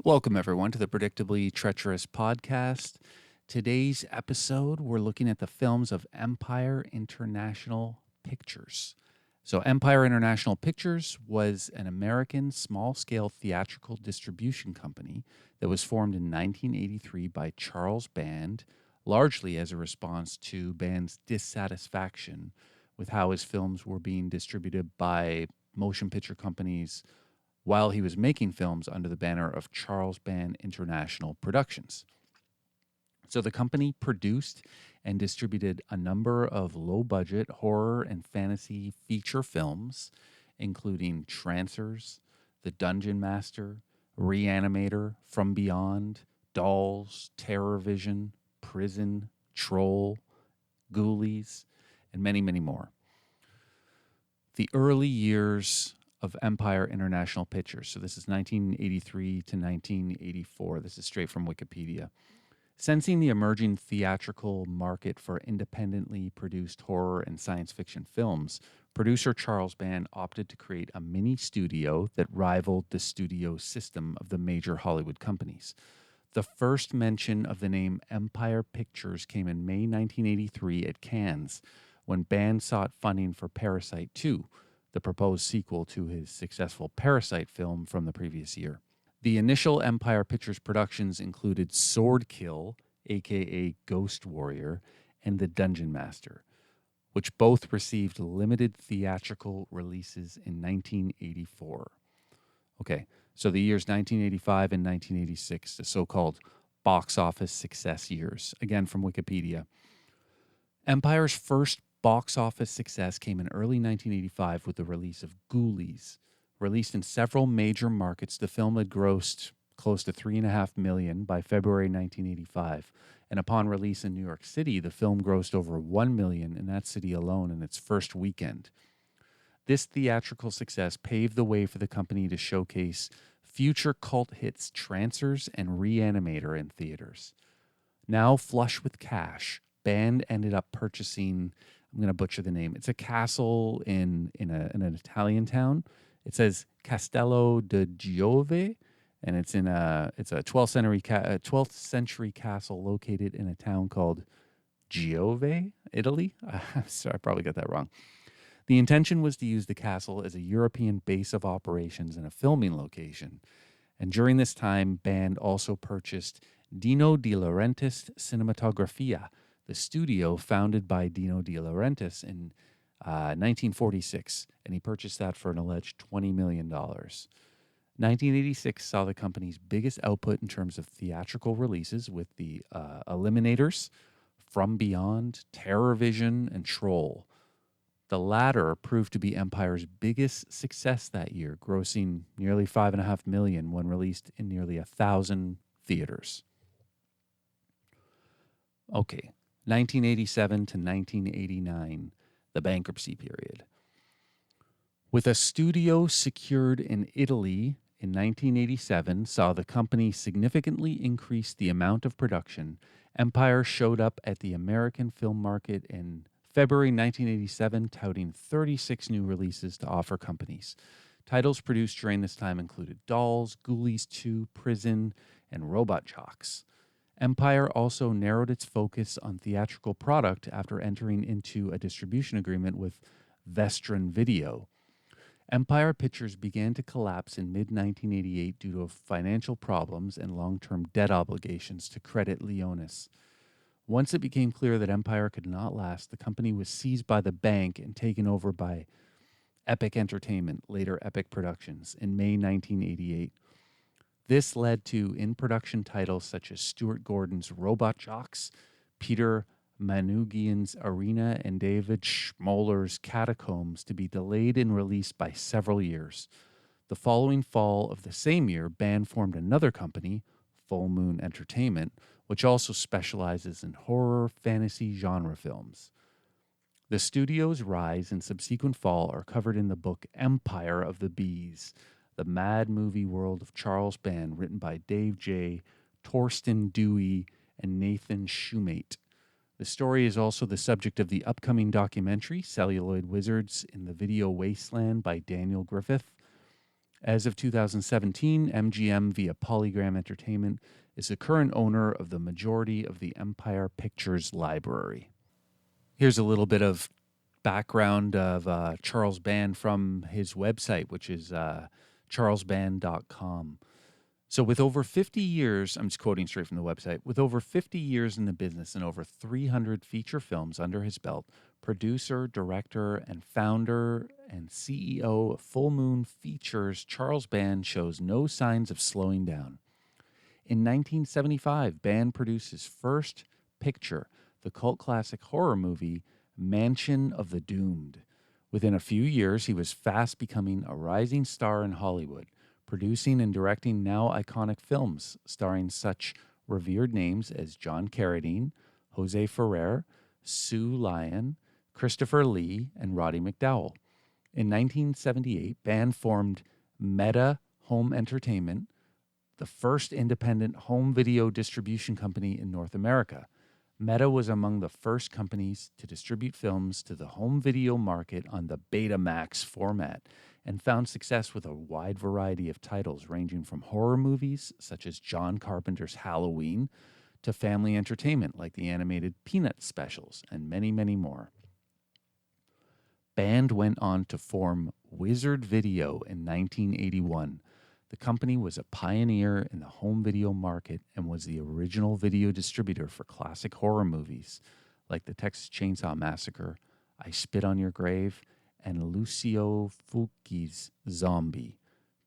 Welcome, everyone, to the Predictably Treacherous podcast. Today's episode, we're looking at the films of Empire International Pictures. So, Empire International Pictures was an American small scale theatrical distribution company that was formed in 1983 by Charles Band, largely as a response to Band's dissatisfaction with how his films were being distributed by motion picture companies while he was making films under the banner of Charles Band International Productions. So the company produced and distributed a number of low-budget horror and fantasy feature films, including Trancers, The Dungeonmaster, Reanimator, From Beyond, Dolls, Terror Vision, Prison, Troll, Ghoulies, and many, many more. The early years of Empire International Pictures. So this is 1983 to 1984. This is straight from Wikipedia. Sensing the emerging theatrical market for independently produced horror and science fiction films, producer Charles Band opted to create a mini studio that rivaled the studio system of the major Hollywood companies. The first mention of the name Empire Pictures came in May 1983 at Cannes, when Band sought funding for Parasite 2, the proposed sequel to his successful Parasite film from the previous year. The initial Empire Pictures productions included Swordkill, aka Ghost Warrior, and The Dungeonmaster, which both received limited theatrical releases in 1984. Okay, so the years 1985 and 1986, the so-called box office success years, again from Wikipedia. Empire's first box office success came in early 1985 with the release of Ghoulies. Released in several major markets, the film had grossed close to $3.5 million by February 1985. And upon release in New York City, the film grossed over $1 million in that city alone in its first weekend. This theatrical success paved the way for the company to showcase future cult hits Trancers and Reanimator in theaters. Now flush with cash, Band ended up purchasing, I'm going to butcher the name. It's a castle in an Italian town. It says Castello di Giove, and it's a 12th century castle located in a town called Giove, Italy. Sorry, I probably got that wrong. The intention was to use the castle as a European base of operations and a filming location. And during this time, Band also purchased Dino De Laurentiis Cinematografia, the studio founded by Dino De Laurentiis in 1946, and he purchased that for an alleged $20 million. 1986 saw the company's biggest output in terms of theatrical releases with the Eliminators, From Beyond, Terror Vision, and Troll. The latter proved to be Empire's biggest success that year, grossing nearly $5.5 million when released in nearly 1,000 theaters. Okay, 1987 to 1989, the bankruptcy period. With a studio secured in Italy in 1987 saw the company significantly increase the amount of production, Empire showed up at the American film market in February 1987, touting 36 new releases to offer companies. Titles produced during this time included Dolls, Ghoulies 2, Prison, and Robot Jox. Empire also narrowed its focus on theatrical product after entering into a distribution agreement with Vestron Video. Empire Pictures began to collapse in mid-1988 due to financial problems and long-term debt obligations to Credit Lyoness. Once it became clear that Empire could not last, the company was seized by the bank and taken over by Epic Entertainment, later Epic Productions, in May 1988. This led to in-production titles such as Stuart Gordon's Robot Jox, Peter Manoogian's Arena, and David Schmoller's Catacombs to be delayed in release by several years. The following fall of the same year, Band formed another company, Full Moon Entertainment, which also specializes in horror, fantasy genre films. The studio's rise and subsequent fall are covered in the book Empire of the Bees, The Mad Movie World of Charles Band, written by Dave J., Torsten Dewey, and Nathan Shumate. The story is also the subject of the upcoming documentary, Celluloid Wizards in the Video Wasteland by Daniel Griffith. As of 2017, MGM via Polygram Entertainment is the current owner of the majority of the Empire Pictures library. Here's a little bit of background of Charles Band from his website, which is charlesband.com. So with over 50 years, I'm just quoting straight from the website, with over 50 years in the business and over 300 feature films under his belt, producer, director, and founder and CEO of Full Moon Features, Charles Band shows no signs of slowing down. In 1975, Band produced his first picture, the cult classic horror movie Mansion of the Doomed. Within a few years, he was fast becoming a rising star in Hollywood, producing and directing now iconic films starring such revered names as John Carradine, Jose Ferrer, Sue Lyon, Christopher Lee, and Roddy McDowall. In 1978, Band formed Meta Home Entertainment, the first independent home video distribution company in North America. Meta was among the first companies to distribute films to the home video market on the Betamax format and found success with a wide variety of titles ranging from horror movies such as John Carpenter's Halloween to family entertainment like the animated Peanuts specials and many, many more. Band went on to form Wizard Video in 1981. The company was a pioneer in the home video market and was the original video distributor for classic horror movies like The Texas Chainsaw Massacre, I Spit on Your Grave, and Lucio Fulci's Zombie,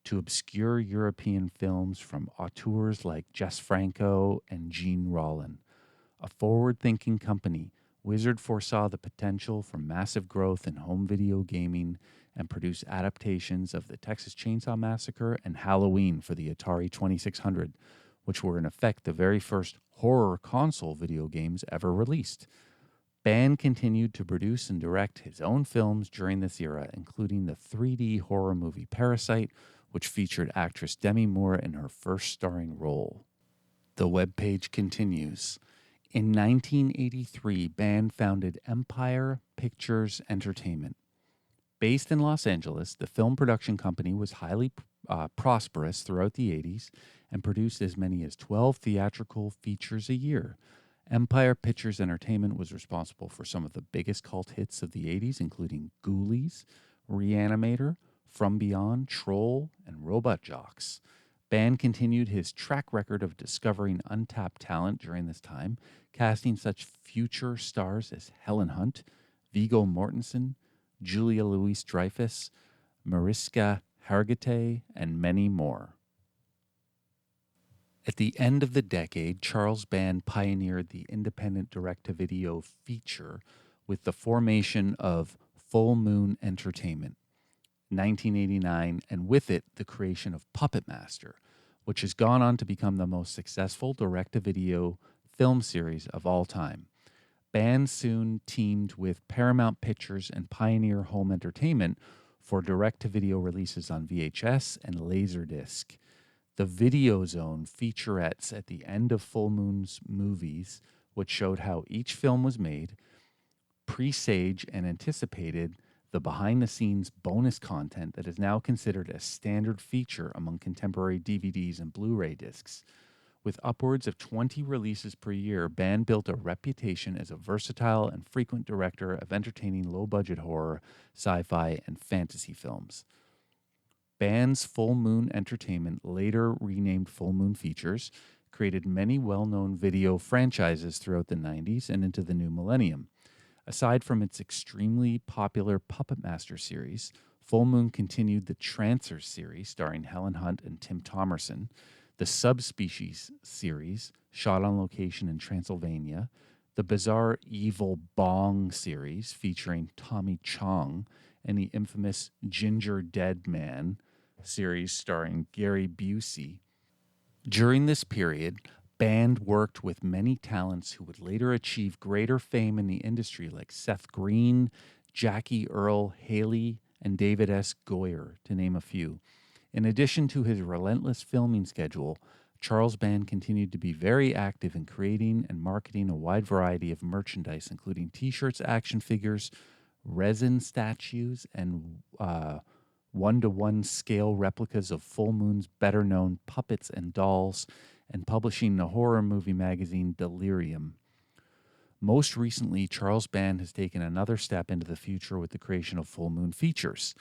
to obscure European films from auteurs like Jess Franco and Gene Rollin. A forward-thinking company, Wizard foresaw the potential for massive growth in home video gaming and produced adaptations of The Texas Chainsaw Massacre and Halloween for the Atari 2600, which were in effect the very first horror console video games ever released. Band continued to produce and direct his own films during this era, including the 3D horror movie Parasite, which featured actress Demi Moore in her first starring role. The webpage continues. In 1983, Band founded Empire Pictures Entertainment. Based in Los Angeles, the film production company was highly prosperous throughout the 80s and produced as many as 12 theatrical features a year. Empire Pictures Entertainment was responsible for some of the biggest cult hits of the 80s, including Ghoulies, Reanimator, From Beyond, Troll, and Robot Jocks. Band continued his track record of discovering untapped talent during this time, casting such future stars as Helen Hunt, Viggo Mortensen, Julia Louis-Dreyfus, Mariska Hargitay, and many more. At the end of the decade, Charles Band pioneered the independent direct-to-video feature with the formation of Full Moon Entertainment, 1989, and with it, the creation of Puppet Master, which has gone on to become the most successful direct-to-video film series of all time. Band soon teamed with Paramount Pictures and Pioneer Home Entertainment for direct-to-video releases on VHS and Laserdisc. The Video Zone featurettes at the end of Full Moon's movies, which showed how each film was made, presaged and anticipated the behind-the-scenes bonus content that is now considered a standard feature among contemporary DVDs and Blu-ray discs. With upwards of 20 releases per year, Band built a reputation as a versatile and frequent director of entertaining low-budget horror, sci-fi, and fantasy films. Band's Full Moon Entertainment, later renamed Full Moon Features, created many well-known video franchises throughout the 90s and into the new millennium. Aside from its extremely popular Puppet Master series, Full Moon continued the Trancers series starring Helen Hunt and Tim Thomerson, the Subspecies series, shot on location in Transylvania, the Bizarre Evil Bong series featuring Tommy Chong, and the infamous Ginger Dead Man series starring Gary Busey. During this period, Band worked with many talents who would later achieve greater fame in the industry, like Seth Green, Jackie Earle Haley, and David S. Goyer, to name a few. In addition to his relentless filming schedule, Charles Band continued to be very active in creating and marketing a wide variety of merchandise, including t-shirts, action figures, resin statues, and 1-to-1 scale replicas of full moons better known puppets and dolls, and publishing the horror movie magazine Delirium. Most recently, Charles Band has taken another step into the future with the creation of Full Moon Features.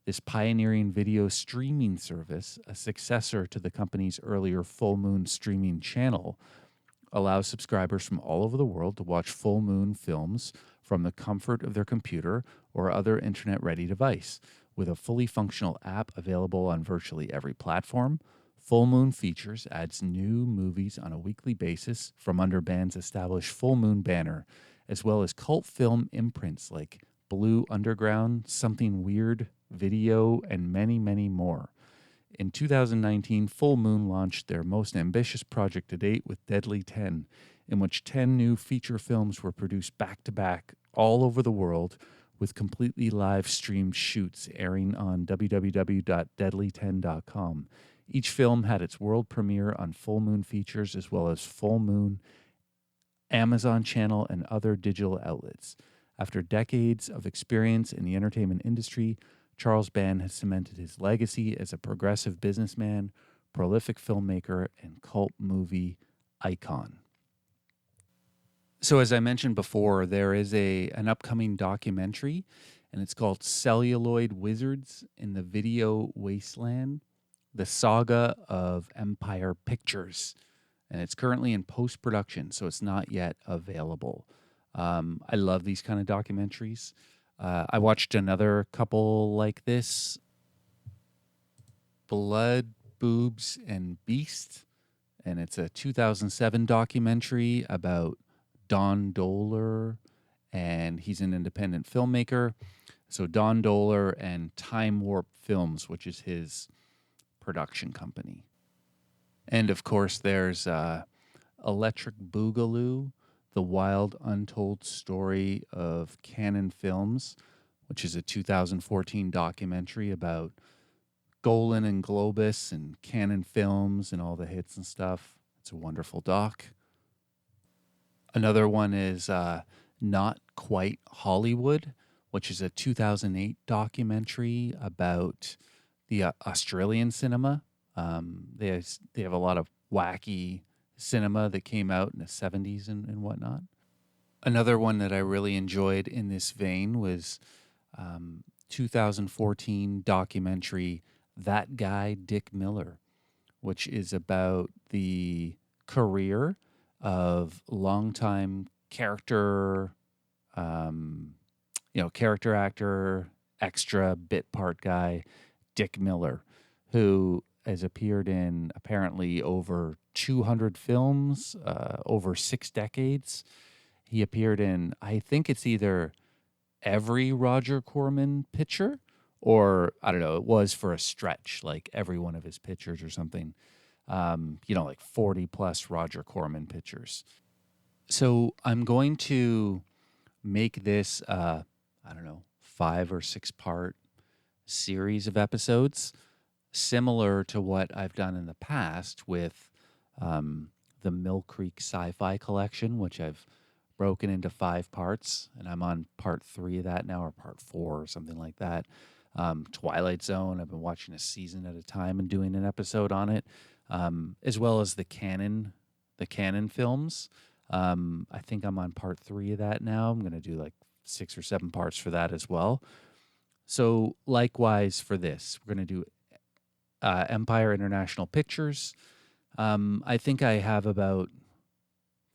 This pioneering video streaming service, a successor to the company's earlier Full Moon streaming channel, allows subscribers from all over the world to watch full moon films from the comfort of their computer or other internet-ready device. With a fully functional app available on virtually every platform, Full Moon Features adds new movies on a weekly basis from under Band's established Full Moon banner, as well as cult film imprints like Blue Underground, Something Weird, Video, and many, many more. In 2019, Full Moon launched their most ambitious project to date with Deadly 10, in which 10 new feature films were produced back-to-back all over the world with completely live-streamed shoots airing on www.deadly10.com. Each film had its world premiere on Full Moon Features as well as Full Moon, Amazon Channel, and other digital outlets. After decades of experience in the entertainment industry, Charles Band has cemented his legacy as a progressive businessman, prolific filmmaker, and cult movie icon. So as I mentioned before, there is an upcoming documentary, and it's called Celluloid Wizards in the Video Wasteland, the Saga of Empire Pictures. And it's currently in post-production, so it's not yet available. I love these kind of documentaries. I watched another couple like this, Blood, Boobs, and Beast, and it's a 2007 documentary about Don Dohler, and he's an independent filmmaker. So Don Dohler and Time Warp Films, which is his production company. And of course, there's Electric Boogaloo, The Wild Untold Story of Canon Films, which is a 2014 documentary about Golan and Globus and Canon Films and all the hits and stuff. It's a wonderful doc. Another one is Not Quite Hollywood, which is a 2008 documentary about the Australian cinema. They have a lot of wacky cinema that came out in the 70s and whatnot. Another one that I really enjoyed in this vein was 2014 documentary That Guy, Dick Miller, which is about the career of longtime character actor, extra bit part guy, Dick Miller, who has appeared in apparently over 200 films, over 6 decades. He appeared in, I think it's either every Roger Corman picture, or I don't know, it was for a stretch, like every one of his pictures or something. Like 40 plus Roger Corman pictures. So I'm going to make this, 5 or 6 part series of episodes, similar to what I've done in the past with the Mill Creek Sci-Fi Collection, which I've broken into 5 parts, and I'm on part 3 of that now, or part 4 or something like that. Twilight Zone, I've been watching a season at a time and doing an episode on it, as well as the Canon films. I think I'm on part 3 of that now. I'm going to do like 6 or 7 parts for that as well. So likewise for this, we're going to do Empire International Pictures. I think I have about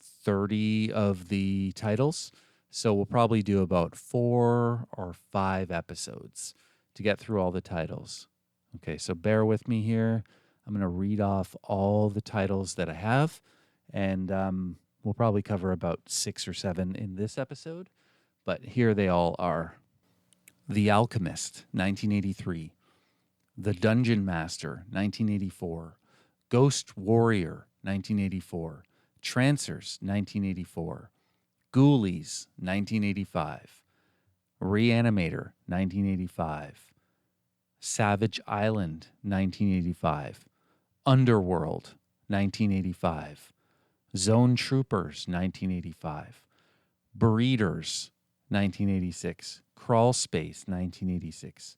30 of the titles, so we'll probably do about 4 or 5 episodes to get through all the titles. Okay, so bear with me here. I'm going to read off all the titles that I have, and we'll probably cover about 6 or 7 in this episode, but here they all are. The Alchemist, 1983. The Dungeonmaster, 1984. Ghost Warrior, 1984. Trancers, 1984. Ghoulies, 1985. Reanimator, 1985. Savage Island, 1985. Underworld, 1985. Zone Troopers, 1985. Breeders, 1986. Crawl Space, 1986.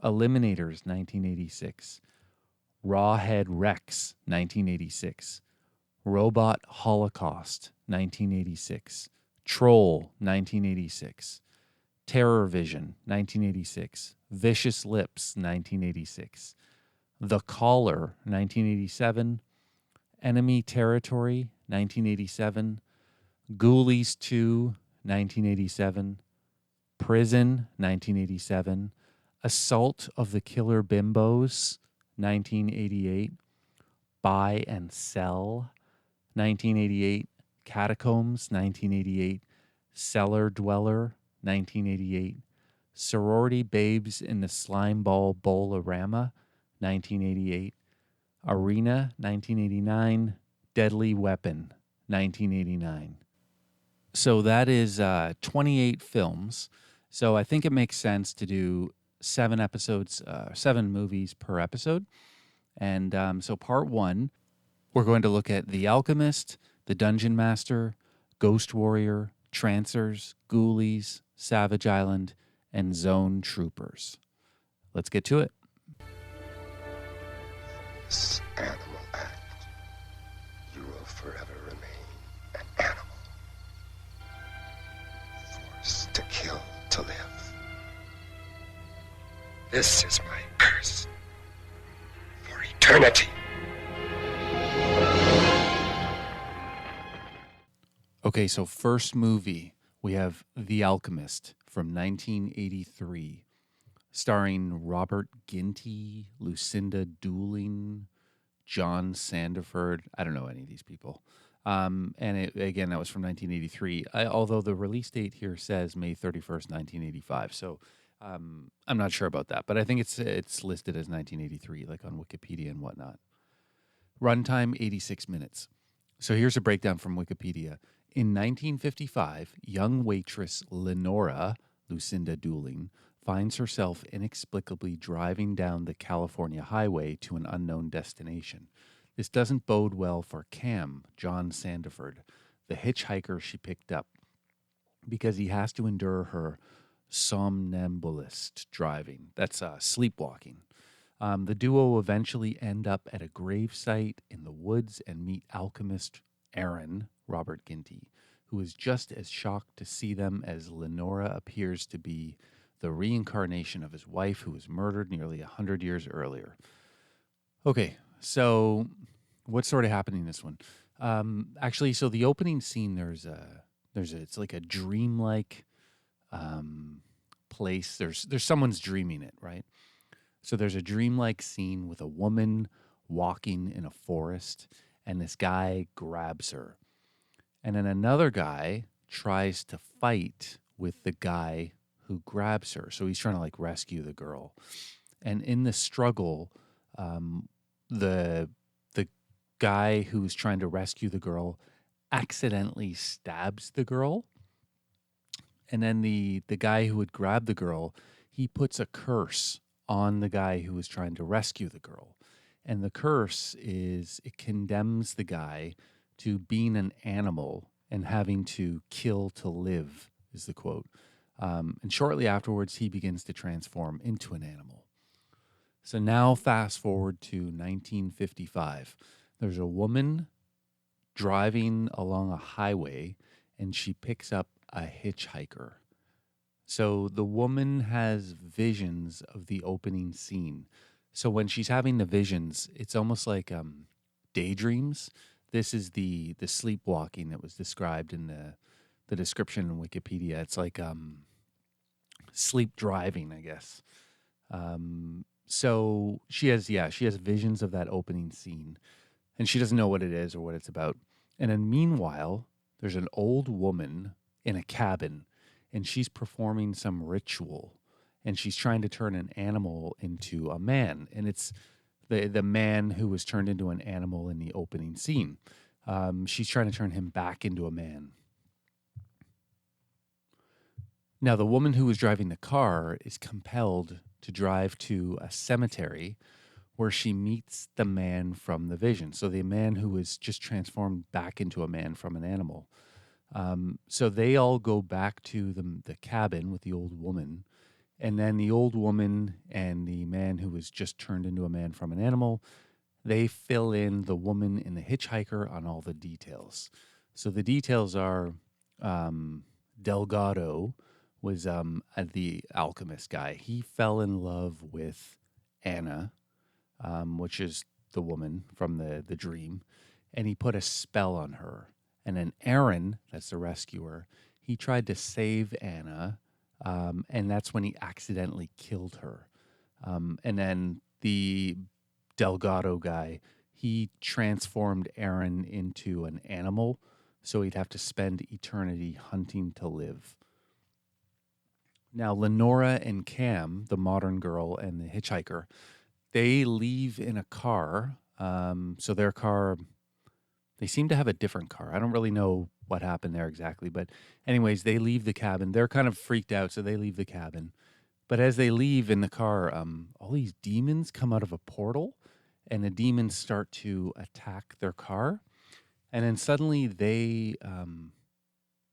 Eliminators, 1986. Rawhead Rex, 1986. Robot Holocaust, 1986. Troll, 1986. Terror Vision, 1986. Vicious Lips, 1986. The Caller, 1987. Enemy Territory, 1987. Ghoulies 2, 1987. Prison, 1987. Assault of the Killer Bimbos, 1988. Buy and Sell, 1988. Catacombs, 1988. Cellar Dweller, 1988. Sorority Babes in the Slimeball Bowl-orama, 1988. Arena, 1989. Deadly Weapon, 1989. So that is 28 films. So I think it makes sense to do 7 episodes, 7 movies per episode. And so part 1, we're going to look at The Alchemist, The Dungeonmaster, Ghost Warrior, Trancers, Ghoulies, Savage Island, and Zone Troopers. Let's get to it. This animal act, you will forever remain an animal. Forced to kill to live. This is my curse. For eternity. Okay, so first movie, we have The Alchemist from 1983, starring Robert Ginty, Lucinda Dooling, John Sandiford. I don't know any of these people. And again, that was from 1983, although the release date here says May 31st, 1985. So I'm not sure about that, but I think it's listed as 1983, like on Wikipedia and whatnot. Runtime, 86 minutes. So here's a breakdown from Wikipedia. In 1955, young waitress Lenora, Lucinda Dooling, finds herself inexplicably driving down the California highway to an unknown destination. This doesn't bode well for Cam, John Sandiford, the hitchhiker she picked up, because he has to endure her somnambulist driving. That's sleepwalking. The duo eventually end up at a gravesite in the woods and meet alchemist Aaron, Robert Ginty, who is just as shocked to see them as Lenora appears to be the reincarnation of his wife who was murdered nearly 100 years earlier. Okay, so what's sort of happening in this one? Actually, so the opening scene, it's like a dreamlike place. There's someone's dreaming it, right? So there's a dreamlike scene with a woman walking in a forest, and this guy grabs her. And then another guy tries to fight with the guy who grabs her. So he's trying to like rescue the girl. And in the struggle, the guy who's trying to rescue the girl accidentally stabs the girl. And then the guy who would grab the girl, he puts a curse on the guy who was trying to rescue the girl. And the curse is it condemns the guy to being an animal and having to kill to live, is the quote. And shortly afterwards, he begins to transform into an animal. So now fast forward to 1955. There's a woman driving along a highway, and she picks up a hitchhiker. So the woman has visions of the opening scene. So when she's having the visions, it's almost like daydreams. This is the sleepwalking that was described in the description in Wikipedia. It's like sleep driving, I guess. So she has visions of that opening scene, and she doesn't know what it is or what it's about. And then meanwhile, there's an old woman in a cabin, and she's performing some ritual, and she's trying to turn an animal into a man. And it's the man who was turned into an animal in the opening scene. She's trying to turn him back into a man. Now, the woman who was driving the car is compelled to drive to a cemetery where she meets the man from the vision. So the man who was just transformed back into a man from an animal. So they all go back to the cabin with the old woman, And then the old woman and the man who was just turned into a man from an animal, they fill in the woman and the hitchhiker on all the details. So the details are Delgado was the alchemist guy. He fell in love with Anna, which is the woman from the dream, and he put a spell on her. And then Aaron, that's the rescuer, he tried to save Anna, and that's when he accidentally killed her. And then the Delgado guy, he transformed Aaron into an animal, so he'd have to spend eternity hunting to live. Now, Lenora and Cam, the modern girl and the hitchhiker, they leave in a car. So their car, they seem to have a different car. I don't really know what happened there exactly. But anyways, they leave the cabin. They're kind of freaked out, so they leave the cabin. But as they leave in the car, all these demons come out of a portal, and the demons start to attack their car. And then suddenly they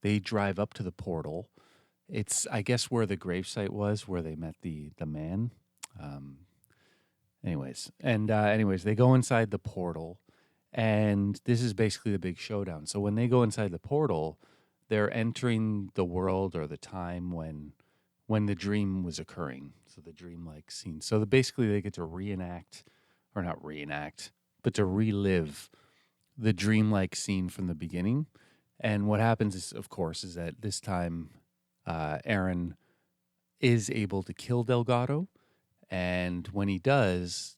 drive up to the portal. It's, I guess, where the gravesite was, where they met the man. Anyways, they go inside the portal, and this is basically the big showdown. So when they go inside the portal, they're entering the world or the time when the dream was occurring. So the dream-like scene. So basically they get to reenact, or not reenact, but to relive the dreamlike scene from the beginning. And what happens is, of course, is that this time Aaron is able to kill Delgado. And when he does,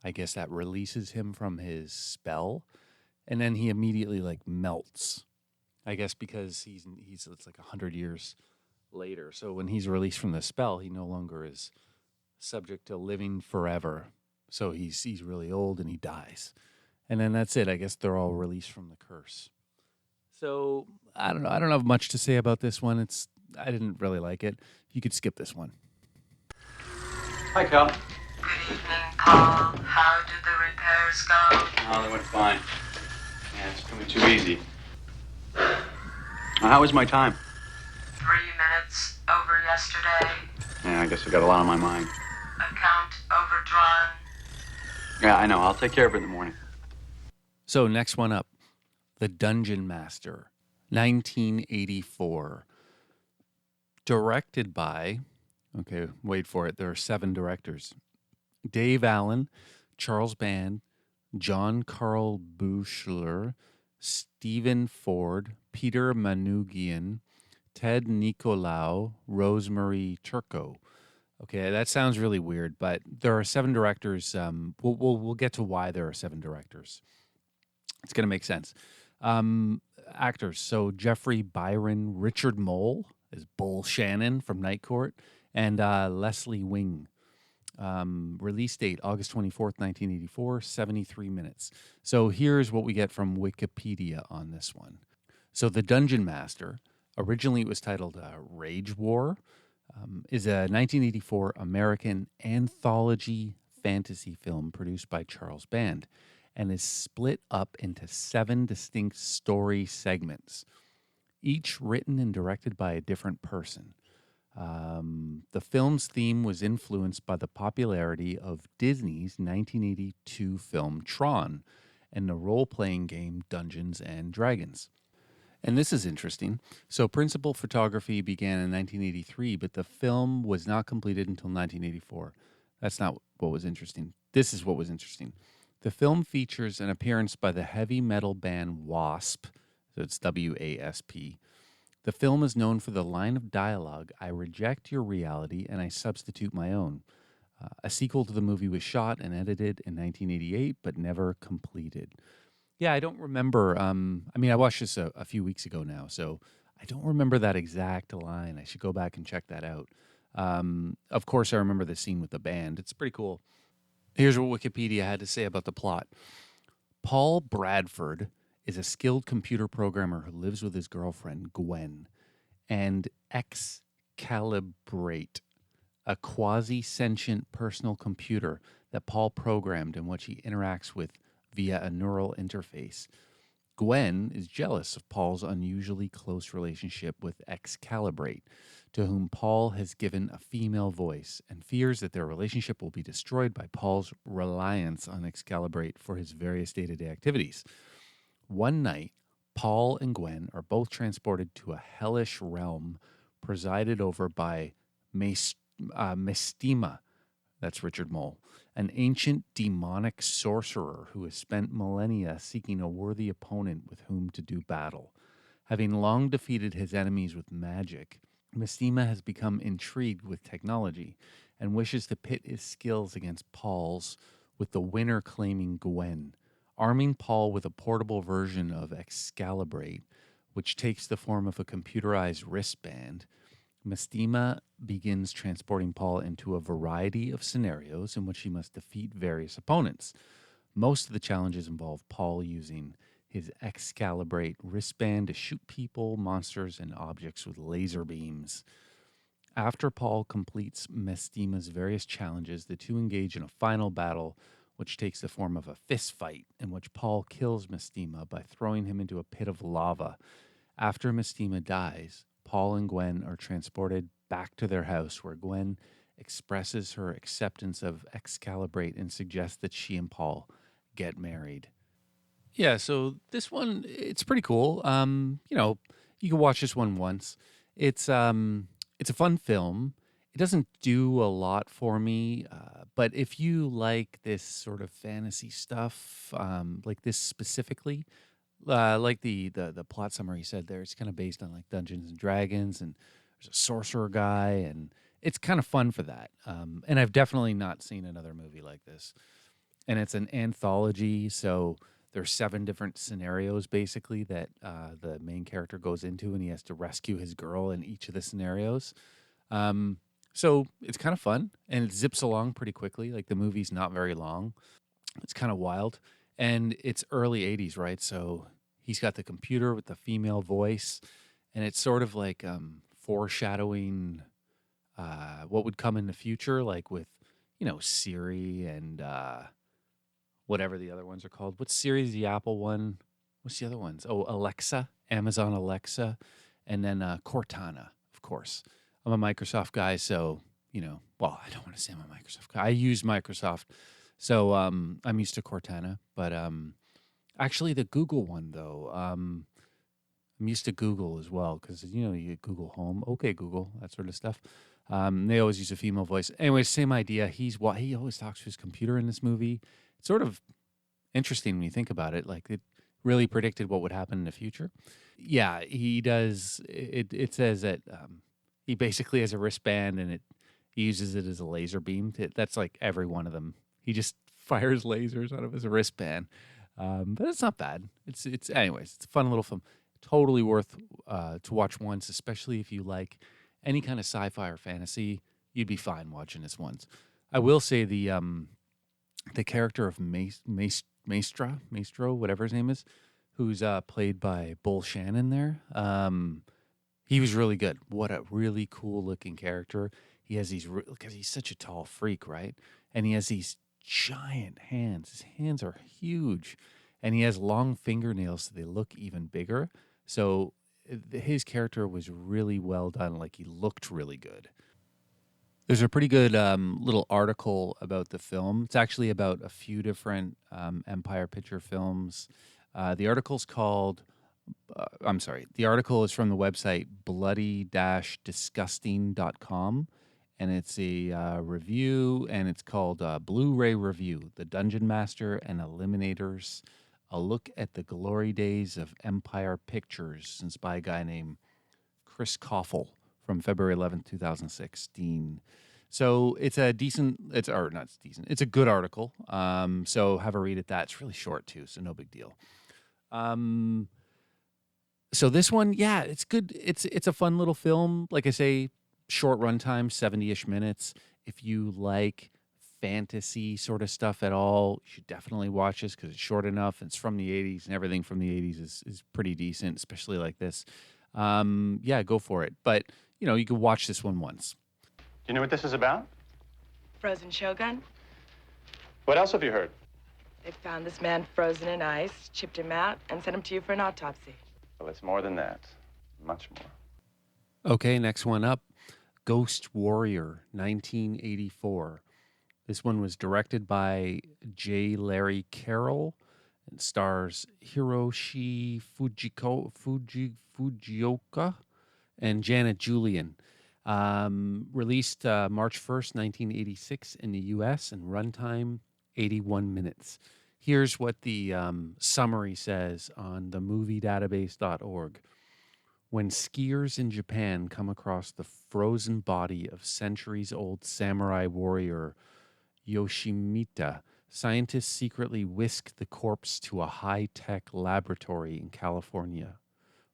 I guess that releases him from his spell. And then he immediately melts. I guess because he's it's like 100 years later. So when he's released from the spell, he no longer is subject to living forever. So he's really old and he dies. And then that's it. I guess they're all released from the curse. So I don't know. I don't have much to say about this one. I didn't really like it. You could skip this one. Hi, Cal. Good evening, Paul. How did the repairs go? Oh, they went fine. Yeah, it's coming too easy. How was my time? 3 minutes over yesterday. Yeah, I guess I got a lot on my mind. Account overdrawn. Yeah, I know. I'll take care of it in the morning. So next one up, The Dungeonmaster, 1984. Directed by, okay, wait for it, there are 7 directors. Dave Allen, Charles Band, John Carl Buechler, Stephen Ford, Peter Manoogian, Ted Nicolau, Rosemary Turco. Okay, that sounds really weird, but there are 7 directors. We'll get to why there are 7 directors. It's going to make sense. Actors, so Jeffrey Byron, Richard Mole is Bull Shannon from Night Court, and Leslie Wing. Release date, August 24th, 1984, 73 minutes. So here's what we get from Wikipedia on this one. So The Dungeonmaster, originally it was titled Rage War, is a 1984 American anthology fantasy film produced by Charles Band and is split up into 7 distinct story segments, each written and directed by a different person. The film's theme was influenced by the popularity of Disney's 1982 film Tron and the role-playing game Dungeons and Dragons. And this is interesting. So principal photography began in 1983, but the film was not completed until 1984. That's not what was interesting. This is what was interesting. The film features an appearance by the heavy metal band Wasp, so it's W-A-S-P. The film is known for the line of dialogue, "I reject your reality and I substitute my own." A sequel to the movie was shot and edited in 1988, but never completed. Yeah, I don't remember. I watched this a few weeks ago now, so I don't remember that exact line. I should go back and check that out. Of course, I remember the scene with the band. It's pretty cool. Here's what Wikipedia had to say about the plot. Paul Bradford is a skilled computer programmer who lives with his girlfriend, Gwen, and Excalibrate, a quasi-sentient personal computer that Paul programmed and which he interacts with via a neural interface. Gwen is jealous of Paul's unusually close relationship with Excalibrate, to whom Paul has given a female voice, and fears that their relationship will be destroyed by Paul's reliance on Excalibrate for his various day-to-day activities. One night, Paul and Gwen are both transported to a hellish realm presided over by Mestima, that's Richard Mole, an ancient demonic sorcerer who has spent millennia seeking a worthy opponent with whom to do battle. Having long defeated his enemies with magic, Mestima has become intrigued with technology and wishes to pit his skills against Paul's, with the winner claiming Gwen. Arming Paul with a portable version of Excalibrate, which takes the form of a computerized wristband, Mestima begins transporting Paul into a variety of scenarios in which he must defeat various opponents. Most of the challenges involve Paul using his Excalibrate wristband to shoot people, monsters, and objects with laser beams. After Paul completes Mestima's various challenges, the two engage in a final battle, which takes the form of a fist fight, in which Paul kills Mestima by throwing him into a pit of lava. After Mestima dies, Paul and Gwen are transported back to their house, where Gwen expresses her acceptance of Excalibrate and suggests that she and Paul get married. Yeah, so this one, it's pretty cool. You can watch this one once. It's a fun film. It doesn't do a lot for me, but if you like this sort of fantasy stuff, like this specifically, like the plot summary said there, it's kind of based on like Dungeons and Dragons, and there's a sorcerer guy, and it's kind of fun for that. And I've definitely not seen another movie like this. And it's an anthology, so there's 7 different scenarios basically that the main character goes into, and he has to rescue his girl in each of the scenarios. So it's kind of fun, and it zips along pretty quickly. Like, the movie's not very long. It's kind of wild, and it's early 80s, right? So he's got the computer with the female voice, and it's sort of like foreshadowing what would come in the future, like with, Siri and whatever the other ones are called. What's Siri's the Apple one? What's the other ones? Oh, Alexa, Amazon Alexa, and then Cortana, of course. I'm a Microsoft guy, so, well, I don't want to say I'm a Microsoft guy. I use Microsoft, so I'm used to Cortana. But actually, the Google one, though, I'm used to Google as well, because, you get Google Home. Okay, Google, that sort of stuff. They always use a female voice. Anyway, same idea. He always talks to his computer in this movie. It's sort of interesting when you think about it. Like, it really predicted what would happen in the future. Yeah, he does. It says that he basically has a wristband, and he uses it as a laser beam. That's like every one of them. He just fires lasers out of his wristband. But it's not bad. Anyways, it's a fun little film. Totally worth to watch once, especially if you like any kind of sci-fi or fantasy. You'd be fine watching this once. I will say the character of Maestro, whatever his name is, who's played by Bull Shannon there. He was really good. What a really cool looking character. He has these, because he's such a tall freak, right? And he has these giant hands. His hands are huge, and he has long fingernails, so they look even bigger. So his character was really well done. Like, he looked really good. There's a pretty good little article about the film. It's actually about a few different Empire Picture films. The article's called, the article is from the website bloody-disgusting.com, and it's a review, and it's called Blu-ray Review, The Dungeonmaster and Eliminators, a look at the glory days of Empire Pictures, and it's by a guy named Chris Koffel from February 11th, 2016. So it's a it's a good article. So have a read at that. It's really short too, so no big deal. So this one, yeah, it's good. It's a fun little film. Like I say, short runtime, 70-ish minutes. If you like fantasy sort of stuff at all, you should definitely watch this, because it's short enough. And it's from the 80s, and everything from the 80s is pretty decent, especially like this. Yeah, go for it. But, you can watch this one once. Do you know what this is about? Frozen Shogun? What else have you heard? They found this man frozen in ice, chipped him out, and sent him to you for an autopsy. Well, it's more than that. Much more. Okay, next one up, Ghost Warrior, 1984. This one was directed by J. Larry Carroll and stars Hiroshi Fujioka and Janet Julian. Released March 1st, 1986 in the U.S. and runtime 81 minutes. Here's what the summary says on themoviedatabase.org. When skiers in Japan come across the frozen body of centuries-old samurai warrior Yoshimita, scientists secretly whisk the corpse to a high-tech laboratory in California,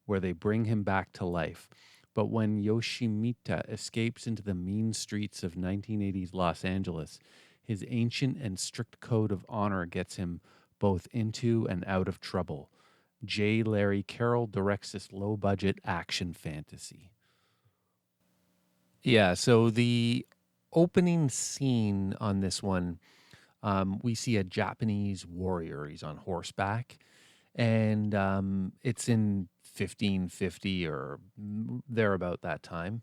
where they bring him back to life. But when Yoshimita escapes into the mean streets of 1980s Los Angeles, his ancient and strict code of honor gets him both into and out of trouble. J. Larry Carroll directs this low-budget action fantasy. Yeah, so the opening scene on this one, we see a Japanese warrior. He's on horseback, and it's in 1550 or there about that time.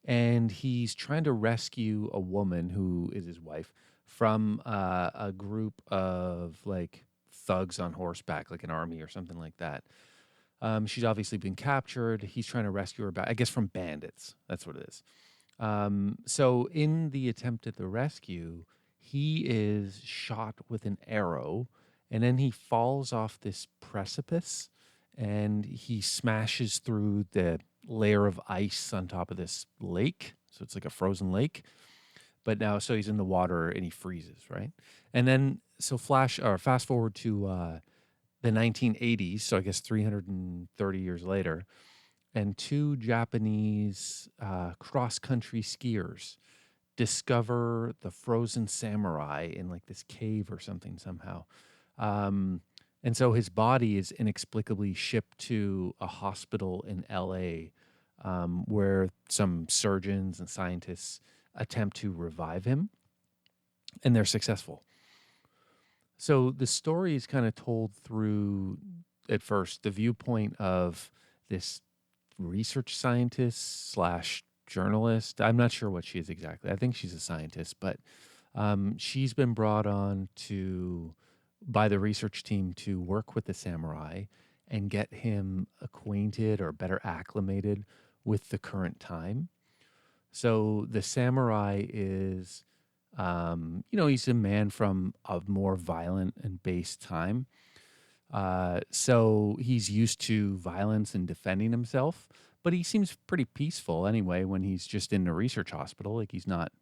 And he's trying to rescue a woman who is his wife from a group of like thugs on horseback, like an army or something like that. She's obviously been captured. He's trying to rescue her back, I guess, from bandits. That's what it is. So in the attempt at the rescue, he is shot with an arrow, and then he falls off this precipice, and he smashes through the layer of ice on top of this lake. So it's like a frozen lake. But now, so he's in the water and he freezes, right? And then, so fast forward to the 1980s, so I guess 330 years later, and two Japanese cross-country skiers discover the frozen samurai in like this cave or something somehow. And so his body is inexplicably shipped to a hospital in LA, where some surgeons and scientists attempt to revive him, and they're successful. So the story is kind of told through, at first, the viewpoint of this research scientist slash journalist. I'm not sure what she is exactly. I think she's a scientist, but she's been brought on by the research team to work with the samurai and get him acquainted or better acclimated with the current time. So the samurai is, he's a man from a more violent and base time. So he's used to violence and defending himself, but he seems pretty peaceful anyway when he's just in the research hospital. Like he's not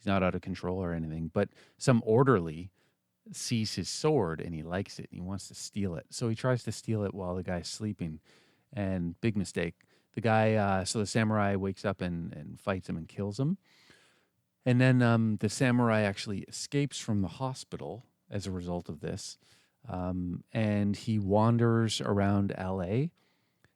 out of control or anything. But some orderly sees his sword and he likes it and he wants to steal it. So he tries to steal it while the guy's sleeping, and big mistake. The guy, so the samurai wakes up and fights him and kills him. And then the samurai actually escapes from the hospital as a result of this. And he wanders around LA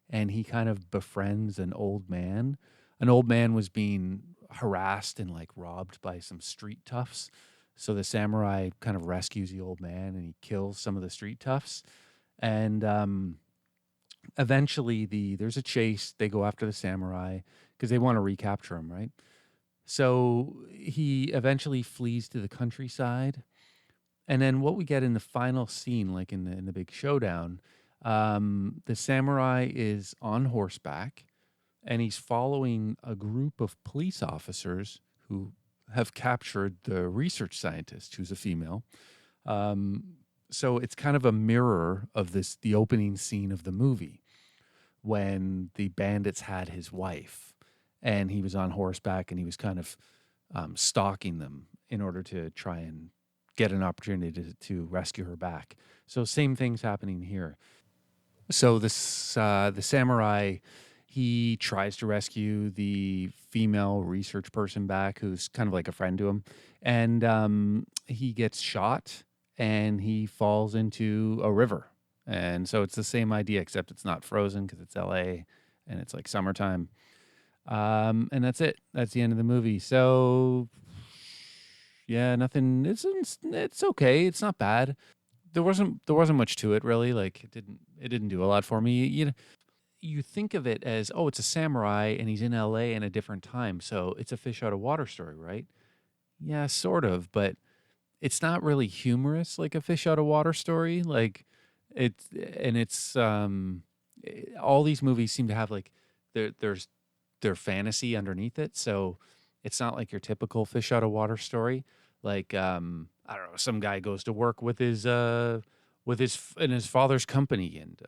and he kind of befriends an old man. An old man was being harassed and like robbed by some street toughs. So the samurai kind of rescues the old man and he kills some of the street toughs. And eventually there's a chase. They go after the samurai because they want to recapture him, right? So he eventually flees to the countryside. And then what we get in the final scene, like in the big showdown, the samurai is on horseback and he's following a group of police officers who have captured the research scientist, who's a female. So it's kind of a mirror of the opening scene of the movie when the bandits had his wife and he was on horseback and he was kind of stalking them in order to try and get an opportunity to rescue her back. So same thing's happening here. So the samurai, he tries to rescue the female research person back, who's kind of like a friend to him, and he gets shot and he falls into a river. And so it's the same idea, except it's not frozen because it's LA and it's like summertime. And that's it. That's the end of the movie. So yeah, nothing. It's okay. It's not bad. there wasn't much to it really. Like it didn't do a lot for me. You think of it as, oh, it's a samurai and he's in LA in a different time, so it's a fish out of water story, right? Yeah, sort of, but it's not really humorous like a fish out of water story. Like it's and it's all these movies seem to have like there's their fantasy underneath it. So it's not like your typical fish out of water story. Like I don't know, some guy goes to work with his in his father's company, and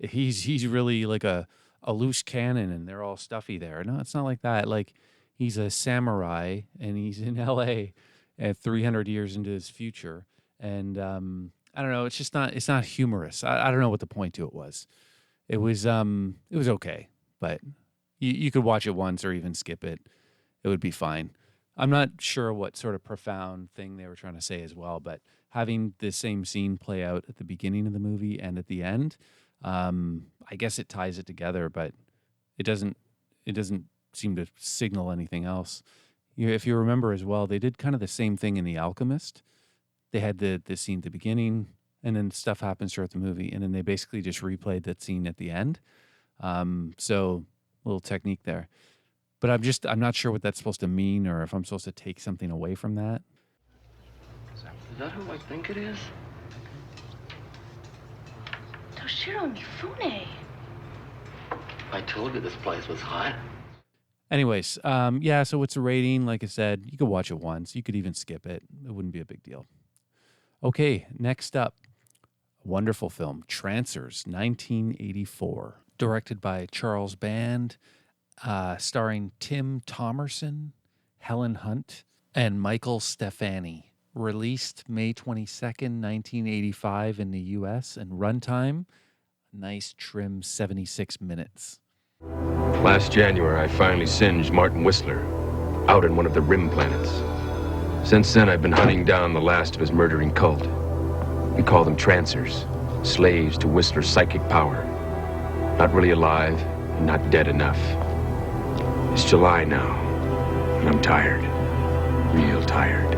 he's really like a loose cannon, and they're all stuffy there. No, it's not like that. Like he's a samurai and he's in L.A. at 300 years into his future, and I don't know. It's just not. It's not humorous. I don't know what the point to it was. It was okay, but you could watch it once or even skip it. It would be fine. I'm not sure what sort of profound thing they were trying to say as well, but having the same scene play out at the beginning of the movie and at the end, I guess it ties it together, but it doesn't. It doesn't seem to signal anything else. If you remember as well, they did kind of the same thing in The Alchemist. They had the scene at the beginning, and then stuff happens throughout the movie, and then they basically just replayed that scene at the end. So a little technique there. But I'm not sure what that's supposed to mean, or if I'm supposed to take something away from that. Is that who I think it is? Toshiro Mifune. I told you this place was hot. Anyways, yeah, so it's a rating. Like I said, you could watch it once. You could even skip it. It wouldn't be a big deal. Okay, next up, a wonderful film, Trancers, 1984. Directed by Charles Band, starring Tim Thomerson, Helen Hunt, and Michael Stefani. Released May 22nd, 1985 in the U.S. and runtime, a nice trim 76 minutes. Last January, I finally singed Martin Whistler out in one of the rim planets. Since then, I've been hunting down the last of his murdering cult. We call them Trancers, slaves to Whistler's psychic power. Not really alive, and not dead enough. It's July now, and I'm tired. Real tired.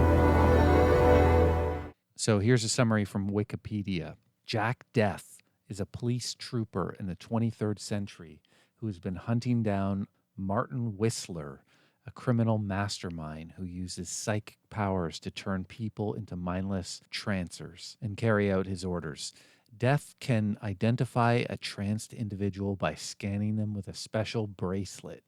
So here's a summary from Wikipedia. Jack Death is a police trooper in the 23rd century who has been hunting down Martin Whistler, a criminal mastermind who uses psychic powers to turn people into mindless trancers and carry out his orders. Death can identify a tranced individual by scanning them with a special bracelet.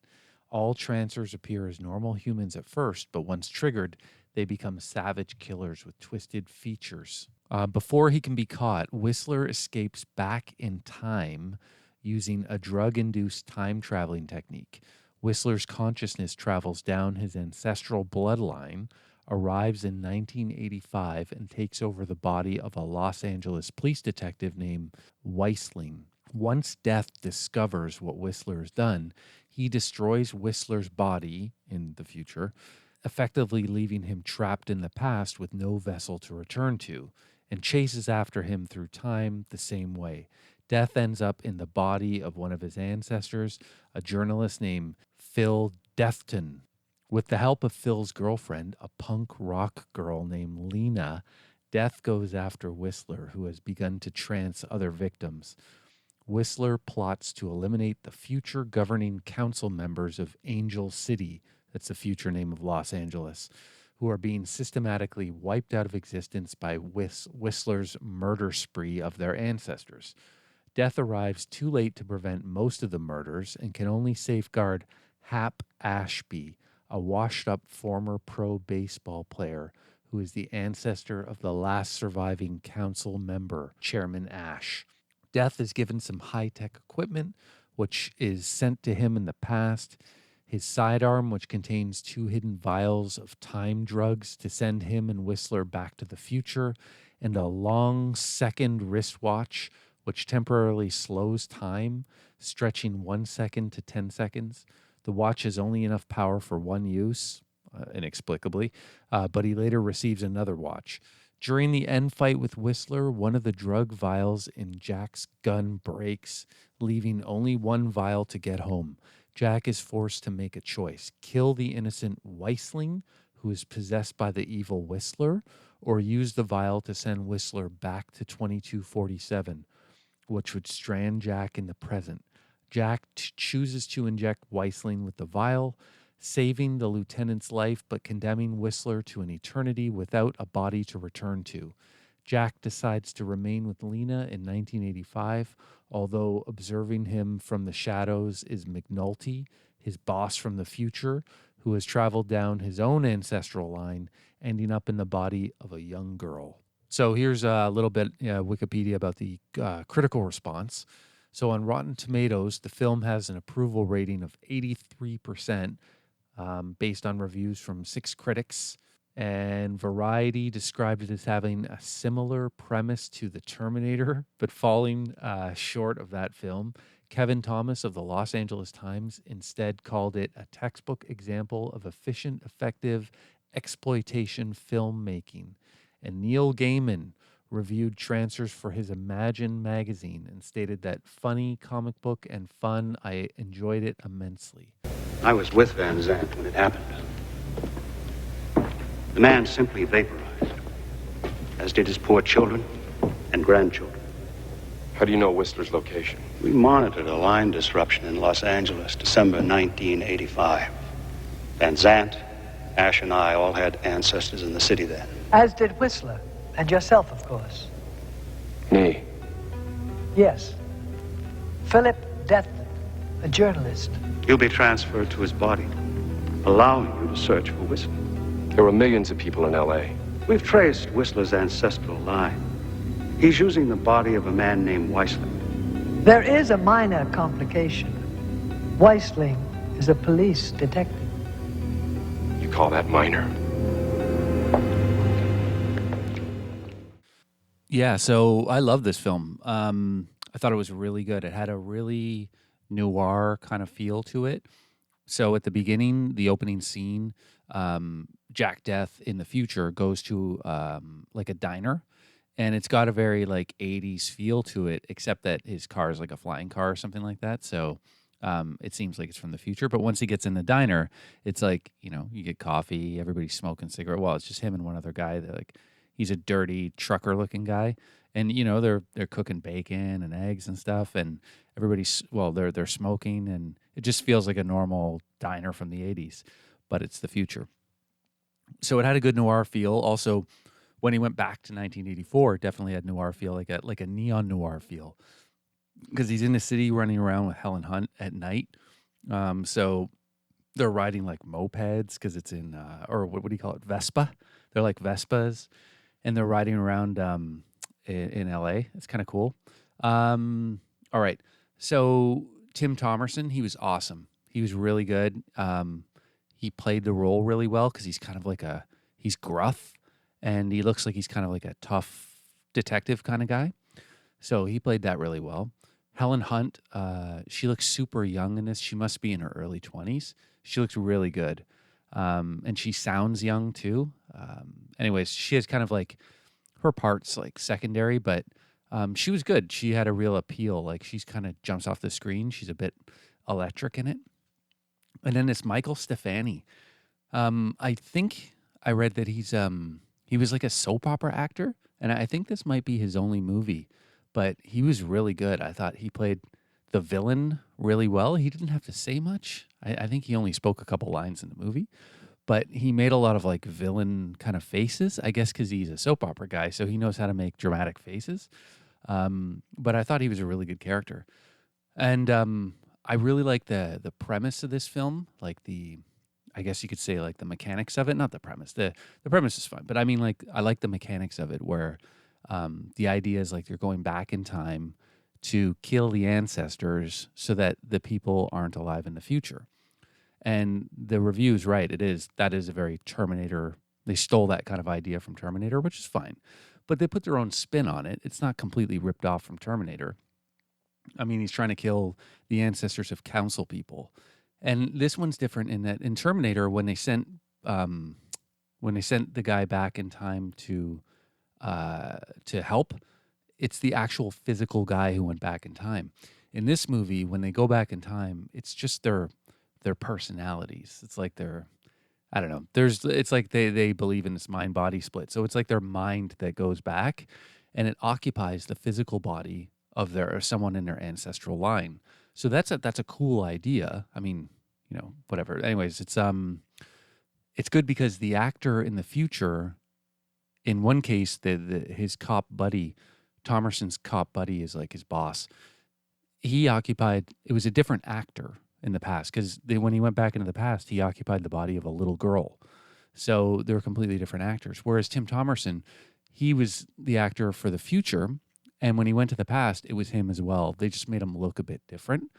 All trancers appear as normal humans at first, but once triggered, they become savage killers with twisted features. Before he can be caught, Whistler escapes back in time using a drug-induced time-traveling technique. Whistler's consciousness travels down his ancestral bloodline, arrives in 1985, and takes over the body of a Los Angeles police detective named Wasteland. Once Death discovers what Whistler has done, he destroys Whistler's body in the future, effectively leaving him trapped in the past with no vessel to return to, and chases after him through time the same way. Death ends up in the body of one of his ancestors, a journalist named Phil Defton. With the help of Phil's girlfriend, a punk rock girl named Lena, Death goes after Whistler, who has begun to trance other victims. Whistler plots to eliminate the future governing council members of Angel City, that's the future name of Los Angeles, who are being systematically wiped out of existence by Whistler's murder spree of their ancestors. Death arrives too late to prevent most of the murders and can only safeguard Hap Ashby, a washed-up former pro baseball player who is the ancestor of the last surviving council member, Chairman Ash. Death is given some high-tech equipment, which is sent to him in the past, his sidearm, which contains 2 hidden vials of time drugs to send him and Whistler back to the future, and a long second wristwatch, which temporarily slows time, stretching 1 second to 10 seconds. The watch has only enough power for one use, inexplicably, but he later receives another watch. During the end fight with Whistler, one of the drug vials in Jack's gun breaks, leaving only 1 vial to get home. Jack is forced to make a choice: kill the innocent Weisling, who is possessed by the evil Whistler, or use the vial to send Whistler back to 2247, which would strand Jack in the present. Jack chooses to inject Wasteland with the vial, saving the lieutenant's life but condemning Whistler to an eternity without a body to return to. Jack decides to remain with Lena in 1985, although observing him from the shadows is McNulty, his boss from the future, who has traveled down his own ancestral line, ending up in the body of a young girl. So here's a little bit Wikipedia about the critical response. So on Rotten Tomatoes, the film has an approval rating of 83%, based on reviews from 6 critics. And Variety described it as having a similar premise to The Terminator, but falling short of that film. Kevin Thomas of the Los Angeles Times instead called it a textbook example of efficient, effective exploitation filmmaking. And Neil Gaiman reviewed Trancers for his Imagine magazine and stated that funny comic book and fun, I enjoyed it immensely. I was with Van Zandt when it happened. The man simply vaporized, as did his poor children and grandchildren. How do you know Whistler's location? We monitored a line disruption in Los Angeles, December 1985. Van Zandt, Ash, and I all had ancestors in the city then. As did Whistler, and yourself, of course. Me? Yes. Philip Deathland, a journalist. You'll be transferred to his body, allowing you to search for Whistler. There were millions of people in L.A. We've traced Whistler's ancestral line. He's using the body of a man named Wasteland. There is a minor complication. Weisling is a police detective. You call that minor? Yeah, so I love this film. I thought it was really good. It had a really noir kind of feel to it. So at the beginning, the opening scene, Jack Death in the future goes to like a diner, and it's got a very like 80s feel to it, except that his car is like a flying car or something like that. So it seems like it's from the future. But once he gets in the diner, it's like, you know, you get coffee, everybody's smoking cigarette. Well, it's just him and one other guy. They're like, he's a dirty trucker looking guy. And, you know, they're cooking bacon and eggs and stuff. And everybody's, well, they're smoking. And it just feels like a normal diner from the 80s, but it's the future. So it had a good noir feel. Also, when he went back to 1984, it definitely had noir feel, like a neon noir feel, because he's in the city running around with Helen Hunt at night. So they're riding like mopeds because it's in, or what do you call it, Vespa? They're like Vespas, and they're riding around in LA. It's kind of cool. All right. So Tim Thomerson, he was awesome. He was really good. He played the role really well because he's kind of like he's gruff, and he looks like he's kind of like a tough detective kind of guy. So he played that really well. Helen Hunt, she looks super young in this. She must be in her early 20s. She looks really good. And she sounds young too. Anyways, she has kind of like her parts like secondary, but she was good. She had a real appeal. Like she's kind of jumps off the screen. She's a bit electric in it. And then this Michael Stefani. I think I read that he was like a soap opera actor, and I think this might be his only movie, but he was really good. I thought he played the villain really well. He didn't have to say much. I think he only spoke a couple lines in the movie, but he made a lot of like villain kind of faces, I guess because he's a soap opera guy, so he knows how to make dramatic faces. But I thought he was a really good character. And I really like the premise of this film, like I guess you could say like the mechanics of it, not the premise. The premise is fun, but I mean like I like the mechanics of it where the idea is like you're going back in time to kill the ancestors so that the people aren't alive in the future. And the review's right. That is a very Terminator. They stole that kind of idea from Terminator, which is fine, but they put their own spin on it. It's not completely ripped off from Terminator. I mean, he's trying to kill the ancestors of council people. And this one's different in that in Terminator, when they sent the guy back in time to help, it's the actual physical guy who went back in time. In this movie, when they go back in time, it's just their personalities. It's like I don't know. It's like they believe in this mind body split. So it's like their mind that goes back, and it occupies the physical body of their or someone in their ancestral line. So that's a cool idea. I mean, whatever. Anyways, it's good because the actor in the future, in one case, his cop buddy, Thomerson's cop buddy is like his boss. It was a different actor in the past because when he went back into the past, he occupied the body of a little girl. So they were completely different actors. Whereas Tim Thomerson, he was the actor for the future. And when he went to the past, it was him as well. They just made him look a bit different,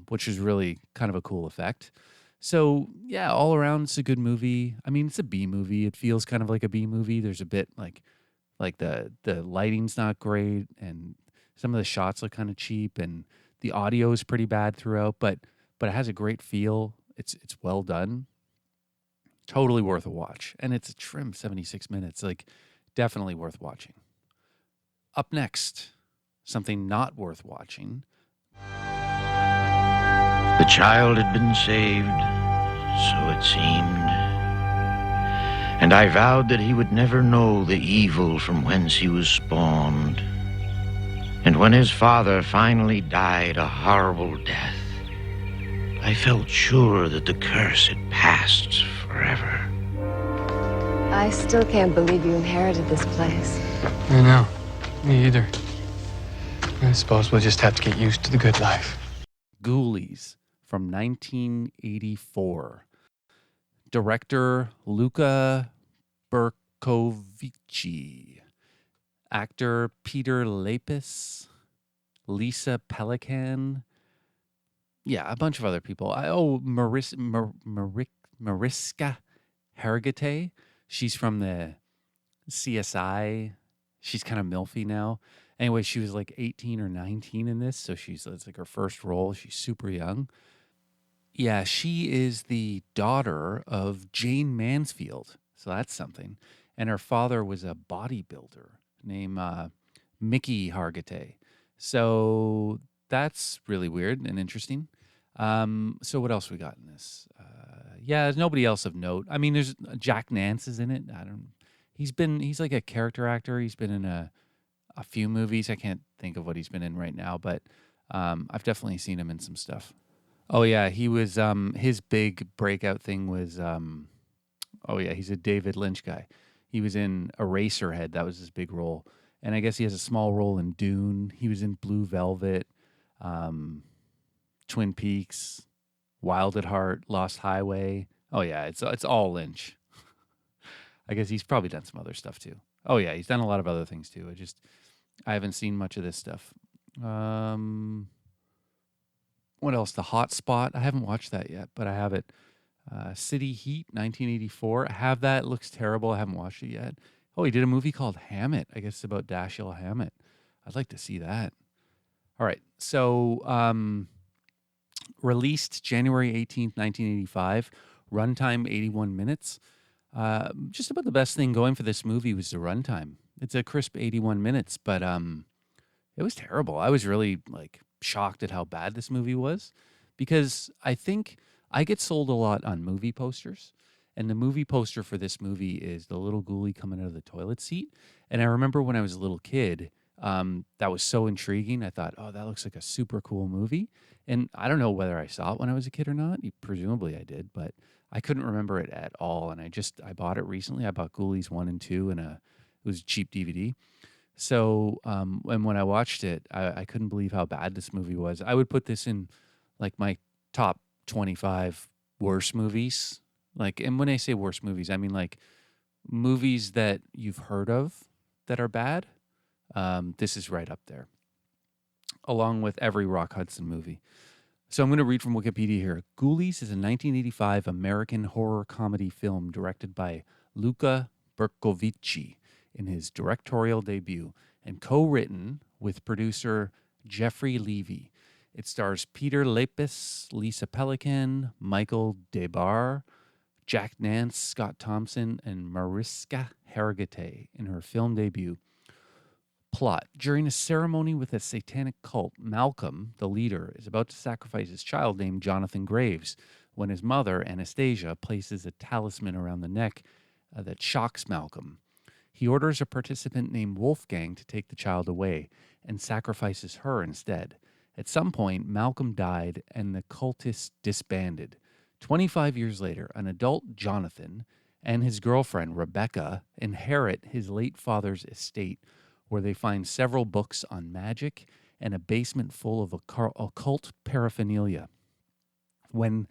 which is really kind of a cool effect. So yeah, all around, it's a good movie. I mean, it's a B movie. It feels kind of like a B movie. There's a bit like the lighting's not great, and some of the shots look kind of cheap, and the audio is pretty bad throughout. But it has a great feel. It's well done. Totally worth a watch, and it's a trim 76 minutes. Like, definitely worth watching. Up next, something not worth watching. The child had been saved, so it seemed, and I vowed that he would never know the evil from whence he was spawned. And when his father finally died a horrible death, I felt sure that the curse had passed forever. I still can't believe you inherited this place. I know. Me either. I suppose we'll just have to get used to the good life. Ghoulies from 1984. Director Luca Bercovici. Actor Peter Lapis. Lisa Pelican. Yeah, a bunch of other people. Mariska Hargitay. She's from the CSI. She's kind of milfy now. Anyway, she was like 18 or 19 in this, so it's like her first role. She's super young. Yeah, she is the daughter of Jane Mansfield, so that's something. And her father was a bodybuilder named Mickey Hargitay. So that's really weird and interesting. So what else we got in this? Yeah, there's nobody else of note. I mean, there's Jack Nance is in it. He's like a character actor. He's been in a few movies. I can't think of what he's been in right now, but I've definitely seen him in some stuff. Oh yeah, he was his big breakout thing was he's a David Lynch guy. He was in Eraserhead. That was his big role. And I guess he has a small role in Dune. He was in Blue Velvet, Twin Peaks, Wild at Heart, Lost Highway. Oh yeah, it's all Lynch. I guess he's probably done some other stuff too. Oh yeah, he's done a lot of other things too. I haven't seen much of this stuff. What else? The Hot Spot. I haven't watched that yet, but I have it. City Heat, 1984. I have that. It looks terrible. I haven't watched it yet. Oh, he did a movie called Hammett. I guess it's about Dashiell Hammett. I'd like to see that. All right. So, released January 18th, 1985. Runtime 81 minutes. Just about the best thing going for this movie was the runtime. It's a crisp 81 minutes, but it was terrible. I was really shocked at how bad this movie was, because I think I get sold a lot on movie posters, and the movie poster for this movie is the little ghoulie coming out of the toilet seat. And I remember when I was a little kid, that was so intriguing. I thought, oh, that looks like a super cool movie. And I don't know whether I saw it when I was a kid or not. Presumably I did, but I couldn't remember it at all. And I bought it recently. I bought Ghoulies 1 and 2 and it was a cheap DVD. So, and when I watched it, I couldn't believe how bad this movie was. I would put this in my top 25 worst movies. And when I say worst movies, I mean movies that you've heard of that are bad. This is right up there, along with every Rock Hudson movie. So I'm going to read from Wikipedia here. Ghoulies is a 1985 American horror comedy film directed by Luca Bercovici in his directorial debut and co-written with producer Jeffrey Levy. It stars Peter Lapis, Lisa Pelican, Michael DeBar, Jack Nance, Scott Thompson, and Mariska Hargitay in her film debut. Plot. During a ceremony with a satanic cult, Malcolm, the leader, is about to sacrifice his child named Jonathan Graves when his mother, Anastasia, places a talisman around the neck that shocks Malcolm. He orders a participant named Wolfgang to take the child away and sacrifices her instead. At some point, Malcolm died and the cultists disbanded. 25 years later, an adult Jonathan and his girlfriend Rebecca inherit his late father's estate, where they find several books on magic and a basement full of occult paraphernalia. When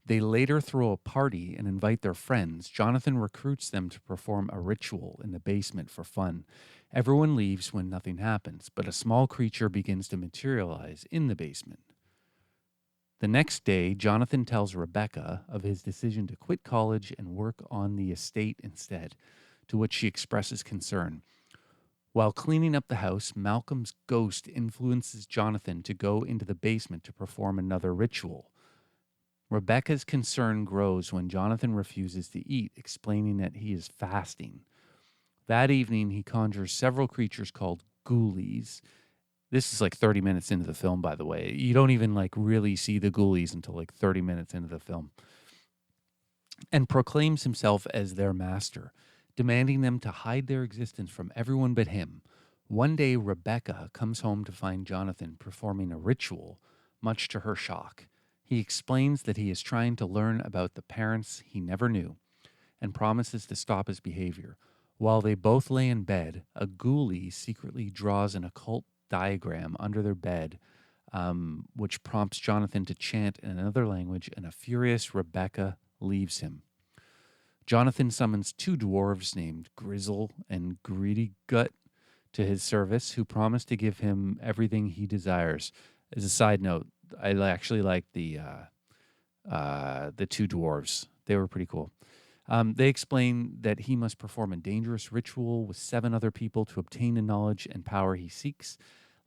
they later throw a party and invite their friends, Jonathan recruits them to perform a ritual in the basement for fun. Everyone leaves when nothing happens, but a small creature begins to materialize in the basement. The next day, Jonathan tells Rebecca of his decision to quit college and work on the estate instead, to which she expresses concern. While cleaning up the house, Malcolm's ghost influences Jonathan to go into the basement to perform another ritual. Rebecca's concern grows when Jonathan refuses to eat, explaining that he is fasting. That evening, he conjures several creatures called Ghoulies. This is like 30 minutes into the film, by the way. You don't even really see the Ghoulies until 30 minutes into the film. And proclaims himself as their master, demanding them to hide their existence from everyone but him. One day, Rebecca comes home to find Jonathan performing a ritual, much to her shock. He explains that he is trying to learn about the parents he never knew and promises to stop his behavior. While they both lay in bed, a ghoulie secretly draws an occult diagram under their bed, which prompts Jonathan to chant in another language, and a furious Rebecca leaves him. Jonathan summons two dwarves named Grizzle and Greedy Gut to his service, who promise to give him everything he desires. As a side note, I actually like the two dwarves. They were pretty cool. They explain that he must perform a dangerous ritual with 7 other people to obtain the knowledge and power he seeks.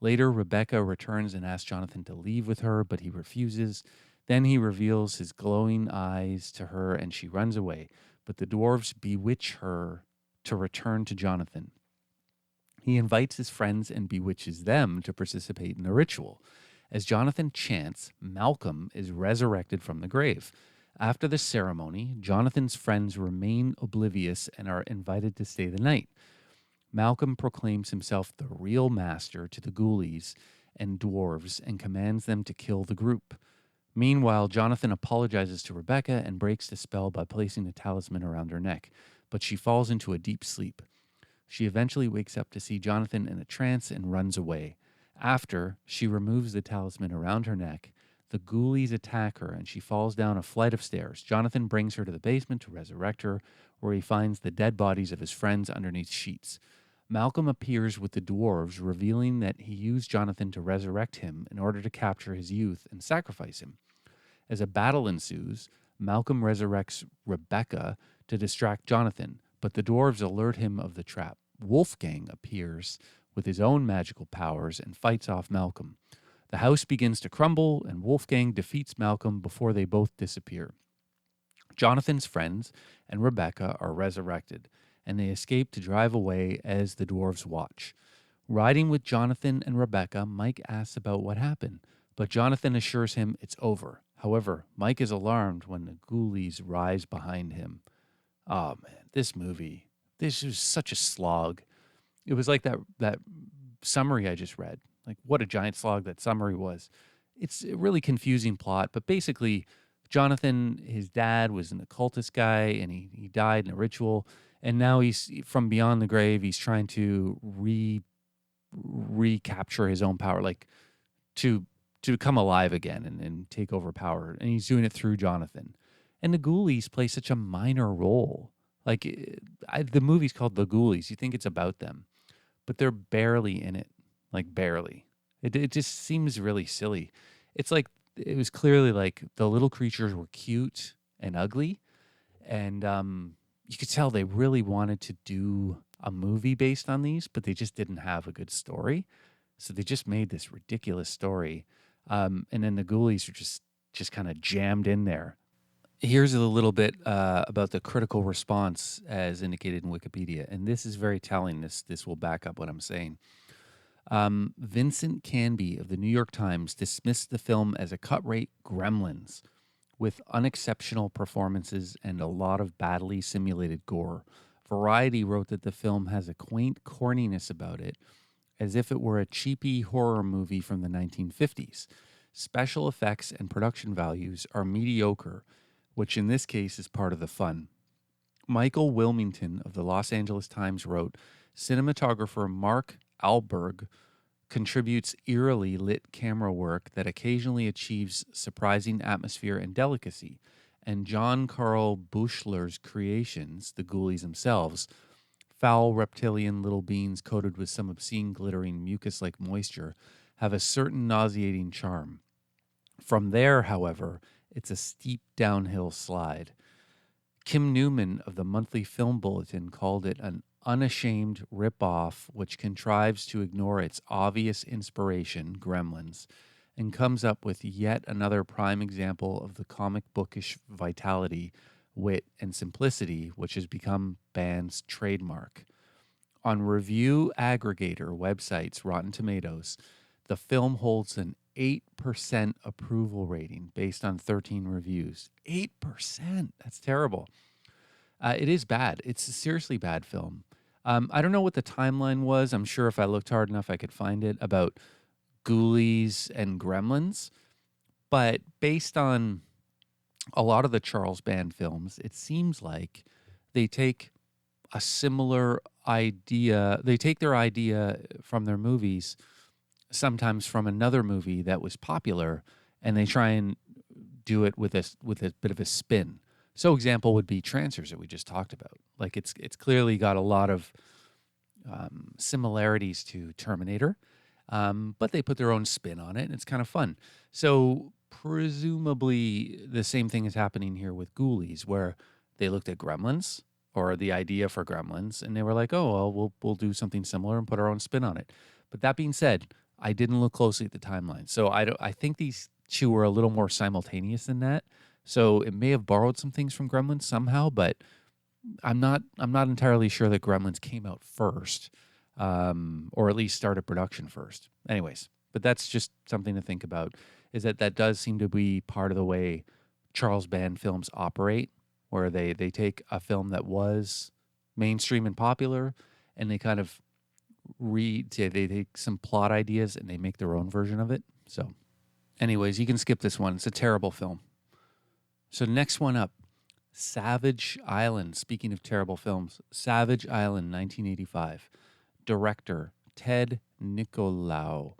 Later, Rebecca returns and asks Jonathan to leave with her, but he refuses. Then he reveals his glowing eyes to her, and she runs away. But the dwarves bewitch her to return to Jonathan. He invites his friends and bewitches them to participate in the ritual. As Jonathan chants, Malcolm is resurrected from the grave. After the ceremony, Jonathan's friends remain oblivious and are invited to stay the night. Malcolm proclaims himself the real master to the ghoulies and dwarves and commands them to kill the group. Meanwhile, Jonathan apologizes to Rebecca and breaks the spell by placing a talisman around her neck, but she falls into a deep sleep. She eventually wakes up to see Jonathan in a trance and runs away. After she removes the talisman around her neck, the ghoulies attack her and she falls down a flight of stairs. Jonathan brings her to the basement to resurrect her, where he finds the dead bodies of his friends underneath sheets. Malcolm appears with the dwarves, revealing that he used Jonathan to resurrect him in order to capture his youth and sacrifice him. As a battle ensues, Malcolm resurrects Rebecca to distract Jonathan, but the dwarves alert him of the trap. Wolfgang appears with his own magical powers and fights off Malcolm. The house begins to crumble, and Wolfgang defeats Malcolm before they both disappear. Jonathan's friends and Rebecca are resurrected, and they escape to drive away as the dwarves watch. Riding with Jonathan and Rebecca, Mike asks about what happened, but Jonathan assures him it's over. However, Mike is alarmed when the ghoulies rise behind him. Oh man, this movie, this was such a slog. It was like that summary I just read. Like, what a giant slog that summary was. It's a really confusing plot, but basically, Jonathan, his dad, was an occultist guy, and he died in a ritual, and now he's from beyond the grave. He's trying to recapture his own power, like to come alive again and take over power, and he's doing it through Jonathan. And the Ghoulies play such a minor role. Like, the movie's called The Ghoulies. You think it's about them, but they're barely in it. Like, barely. It just seems really silly. It's like, it was clearly like the little creatures were cute and ugly, and you could tell they really wanted to do a movie based on these, but they just didn't have a good story. So they just made this ridiculous story. And then the Ghoulies are just kind of jammed in there. Here's a little bit about the critical response as indicated in Wikipedia. And this is very telling. This will back up what I'm saying. Vincent Canby of the New York Times dismissed the film as a cut-rate Gremlins, with unexceptional performances and a lot of badly simulated gore. Variety wrote that the film has a quaint corniness about it, as if it were a cheapy horror movie from the 1950s. Special effects and production values are mediocre, which in this case is part of the fun. Michael Wilmington of the Los Angeles Times wrote, cinematographer Mark Alberg contributes eerily lit camera work that occasionally achieves surprising atmosphere and delicacy, and John Carl Buechler's creations, the Ghoulies themselves, foul reptilian little beings coated with some obscene glittering mucus-like moisture, have a certain nauseating charm. From there, however, it's a steep downhill slide. Kim Newman of the Monthly Film Bulletin called it an unashamed rip-off which contrives to ignore its obvious inspiration, Gremlins, and comes up with yet another prime example of the comic bookish vitality, wit, and simplicity which has become Band's trademark. On review aggregator websites Rotten Tomatoes, the film holds an 8% approval rating based on 13 reviews. 8%! That's terrible. It is bad. It's a seriously bad film. I don't know what the timeline was. I'm sure if I looked hard enough, I could find it about Ghoulies and Gremlins. But based on a lot of the Charles Band films, it seems like they take a similar idea. They take their idea from their movies, sometimes from another movie that was popular, and they try and do it with a bit of a spin. So example would be Trancers that we just talked about. Like it's clearly got a lot of similarities to Terminator, but they put their own spin on it, and it's kind of fun. So presumably the same thing is happening here with Ghoulies, where they looked at Gremlins or the idea for Gremlins, and they were like, oh, well, we'll do something similar and put our own spin on it. But that being said, I didn't look closely at the timeline. So I think these two were a little more simultaneous than that. So it may have borrowed some things from Gremlins somehow, but I'm not entirely sure that Gremlins came out first, or at least started production first. Anyways, but that's just something to think about, is that does seem to be part of the way Charles Band films operate, where they take a film that was mainstream and popular, and they kind of they take some plot ideas and they make their own version of it. So anyways, you can skip this one. It's a terrible film. So next one up, Savage Island. Speaking of terrible films, Savage Island, 1985. Director, Ted Nicolau.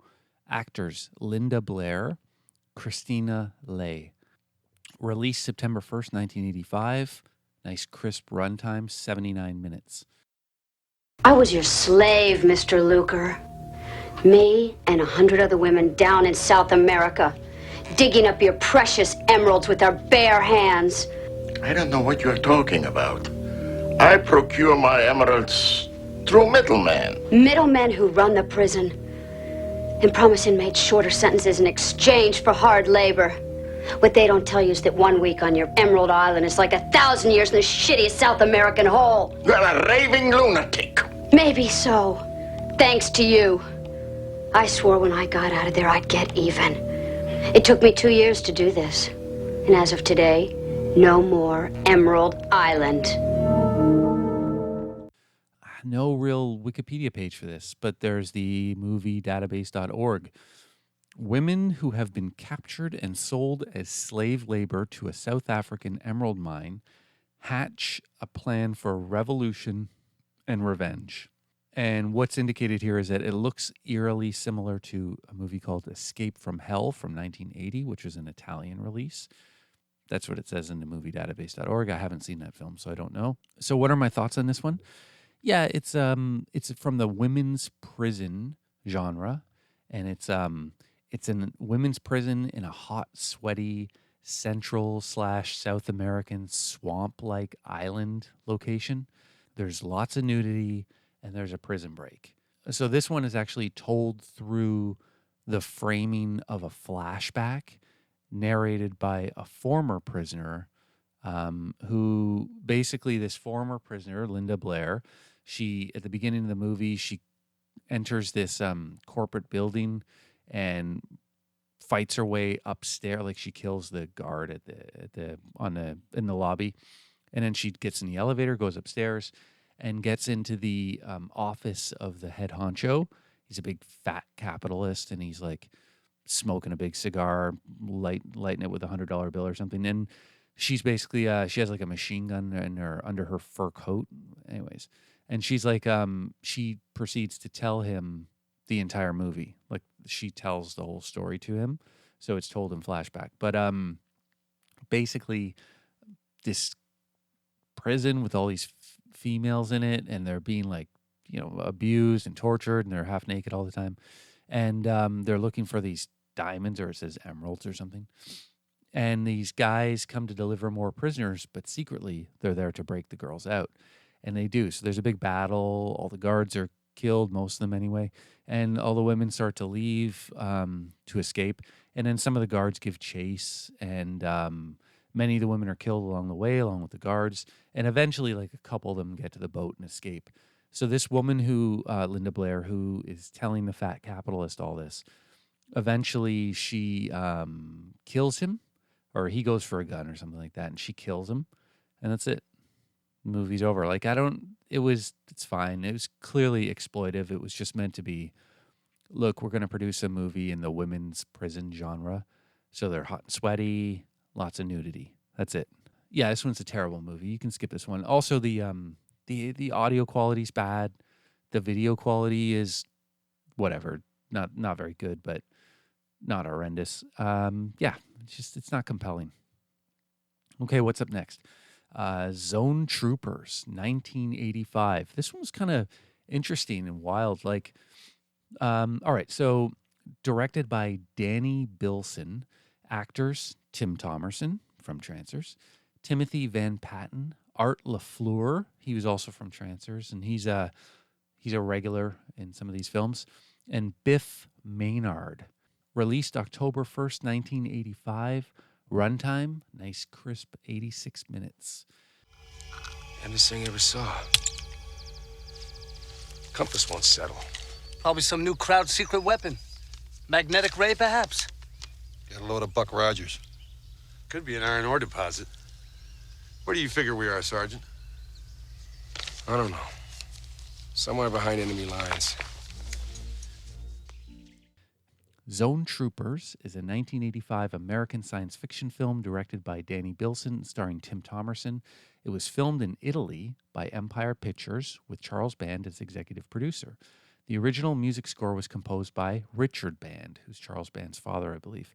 Actors, Linda Blair, Christina Lay. Released September 1st, 1985. Nice crisp runtime, 79 minutes. I was your slave, Mr. Luker. Me and 100 other women down in South America, digging up your precious emeralds with our bare hands. I don't know what you're talking about. I procure my emeralds through middlemen. Middlemen who run the prison and promise inmates shorter sentences in exchange for hard labor. What they don't tell you is that 1 week on your Emerald Island is like 1,000 years in the shittiest South American hole. You're a raving lunatic. Maybe so. Thanks to you. I swore when I got out of there I'd get even. It took me 2 years to do this. And as of today, no more Emerald Island. No real Wikipedia page for this, but there's the moviedatabase.org. Women who have been captured and sold as slave labor to a South African emerald mine hatch a plan for revolution and revenge. And what's indicated here is that it looks eerily similar to a movie called Escape from Hell from 1980, which was an Italian release. That's what it says in the moviedatabase.org. I haven't seen that film, so I don't know. So what are my thoughts on this one? Yeah, it's from the women's prison genre, and it's in women's prison in a hot, sweaty, Central/South American swamp-like island location. There's lots of nudity, and there's a prison break. So this one is actually told through the framing of a flashback narrated by a former prisoner, who basically, this former prisoner, Linda Blair, she, at the beginning of the movie, she enters this corporate building and fights her way upstairs. Like she kills the guard in the lobby, and then she gets in the elevator, goes upstairs, and gets into the office of the head honcho. He's a big fat capitalist, and he's like smoking a big cigar, lighting it with $100 bill or something. And she's basically she has like a machine gun under her fur coat, anyways. And she's like she proceeds to tell him the entire movie. Like she tells the whole story to him, so it's told in flashback. But basically, this prison with all these females in it, and they're being like, abused and tortured, and they're half naked all the time, and they're looking for these diamonds, or it says emeralds or something. And these guys come to deliver more prisoners, but secretly they're there to break the girls out, and they do. So there's a big battle. All the guards are killed, most of them anyway, and all the women start to leave to escape. And then some of the guards give chase, and many of the women are killed along the way, along with the guards. And eventually, like a couple of them get to the boat and escape. So this woman who, Linda Blair, who is telling the fat capitalist all this, eventually she kills him, or he goes for a gun or something like that, and she kills him, and that's it. The movie's over. Like, it's fine. It was clearly exploitive. It was just meant to be, look, we're going to produce a movie in the women's prison genre. So they're hot and sweaty, lots of nudity. That's it. Yeah, this one's a terrible movie. You can skip this one. Also, the audio quality's bad. The video quality is whatever. Not very good, but not horrendous. Yeah, it's not compelling. Okay, what's up next? Zone Troopers, 1985. This one was kind of interesting and wild. Like, all right, so directed by Danny Bilson. Actors, Tim Thomerson from Trancers, Timothy Van Patten, Art LaFleur. He was also from Trancers, and he's a regular in some of these films. And Biff Maynard. Released October 1st, 1985. Runtime, nice crisp 86 minutes. Youngest thing I ever saw. Compass won't settle. Probably some new crowd secret weapon. Magnetic ray, perhaps? Got a load of Buck Rogers. Could be an iron ore deposit. Where do you figure we are, Sergeant? I don't know. Somewhere behind enemy lines. Zone Troopers is a 1985 American science fiction film directed by Danny Bilson, starring Tim Thomerson. It was filmed in Italy by Empire Pictures, with Charles Band as executive producer. The original music score was composed by Richard Band, who's Charles Band's father, I believe.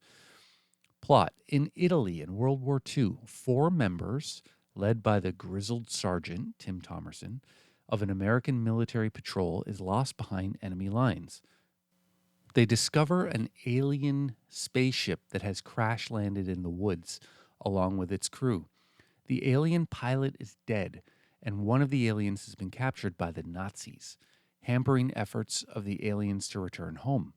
Plot: in Italy in World War II, 4 members, led by the grizzled sergeant, Tim Thomerson, of an American military patrol is lost behind enemy lines. They discover an alien spaceship that has crash-landed in the woods, along with its crew. The alien pilot is dead, and one of the aliens has been captured by the Nazis, hampering efforts of the aliens to return home.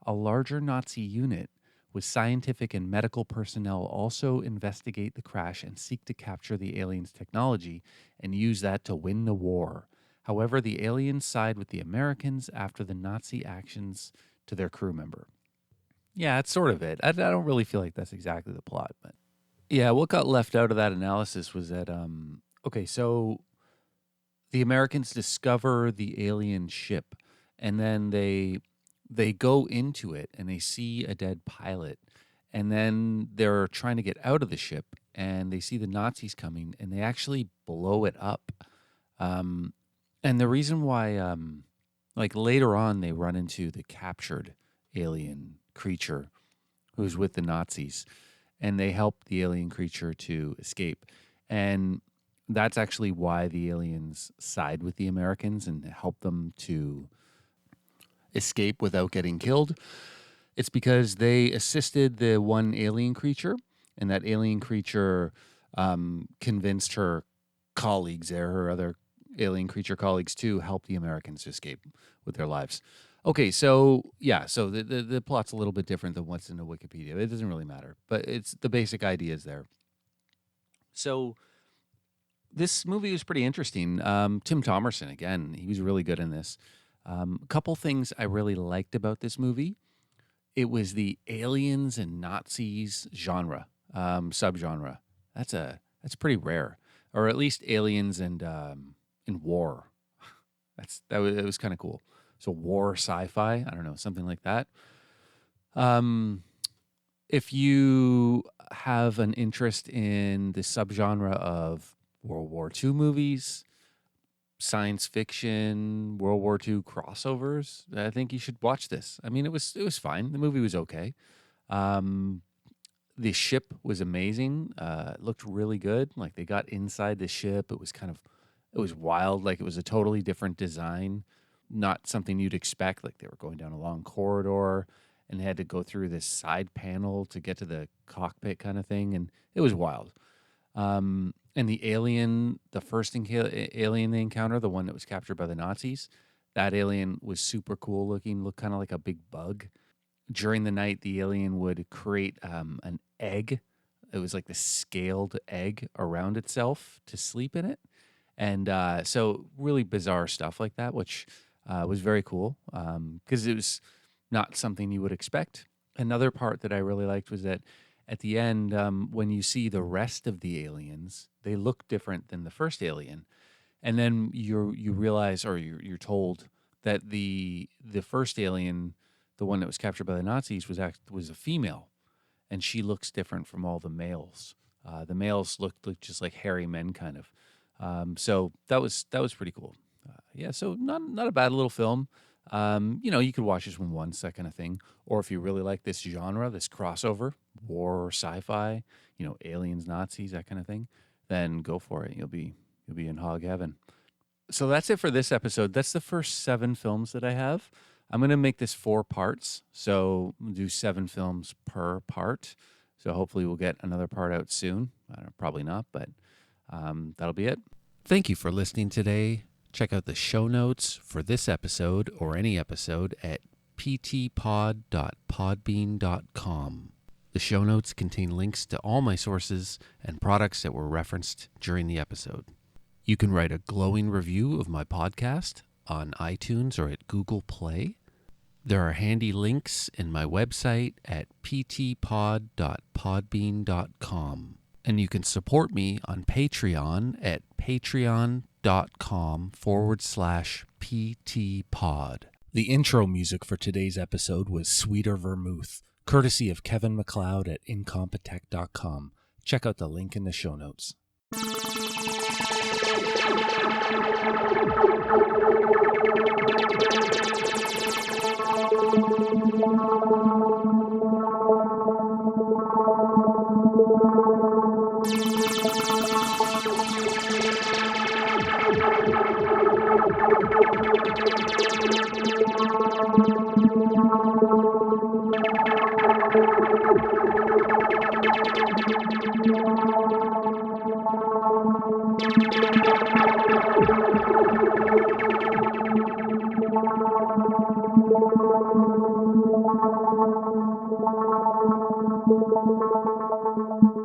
A larger Nazi unit with scientific and medical personnel also investigate the crash and seek to capture the aliens' technology and use that to win the war. However, the aliens side with the Americans after the Nazi actions to their crew member. Yeah, that's sort of it. I don't really feel like that's exactly the plot, but yeah, what got left out of that analysis was that, okay, so the Americans discover the alien ship, and then they go into it and they see a dead pilot, and then they're trying to get out of the ship, and they see the Nazis coming, and they actually blow it up. And the reason why, like later on, they run into the captured alien creature who's with the Nazis, and they help the alien creature to escape. And that's actually why the aliens side with the Americans and help them to escape without getting killed. It's because they assisted the one alien creature, and that alien creature convinced her colleagues there, her other alien creature colleagues, to help the Americans escape with their lives. Okay, so yeah, so the plot's a little bit different than what's in the Wikipedia. It doesn't really matter, but it's the basic idea is there. So this movie was pretty interesting. Tim Thomerson, again, he was really good in this. A couple things I really liked about this movie It was the aliens and Nazis genre, subgenre. That's pretty rare, or at least aliens and war. It was kind of cool. So war sci-fi, I don't know, something like that. If you have an interest in the subgenre of World War II movies, science fiction, World War II crossovers, I think you should watch this. I mean, it was fine. The movie was okay. The ship was amazing. It looked really good. Like they got inside the ship. It was wild. Like it was a totally different design, not something you'd expect. Like they were going down a long corridor and they had to go through this side panel to get to the cockpit kind of thing. And it was wild. And the alien, the first alien they encounter, the one that was captured by the Nazis, that alien was super cool looking, looked kind of like a big bug. During the night, the alien would create an egg. It was like the scaled egg around itself to sleep in it. And so really bizarre stuff like that, which was very cool because it was not something you would expect. Another part that I really liked was that at the end, when you see the rest of the aliens, they look different than the first alien. And then you realize, or you're told that the first alien, the one that was captured by the Nazis, was a female, and she looks different from all the males. The males looked just like hairy men, kind of. So that was pretty cool. So not a bad little film. You could watch this one once, that kind of thing. Or if you really like this genre, this crossover, war, sci-fi, aliens, Nazis, that kind of thing, then go for it. You'll be in hog heaven. So that's it for this episode. That's the first 7 films that I have. I'm going to make this 4 parts, so we'll do 7 films per part. So hopefully we'll get another part out soon. Probably not, but that'll be it. Thank you for listening today. Check out the show notes for this episode or any episode at ptpod.podbean.com. The show notes contain links to all my sources and products that were referenced during the episode. You can write a glowing review of my podcast on iTunes or at Google Play. There are handy links in my website at ptpod.podbean.com. And you can support me on Patreon at patreon.com/ptpod. The intro music for today's episode was Sweeter Vermouth, courtesy of Kevin MacLeod at incompetech.com. Check out the link in the show notes.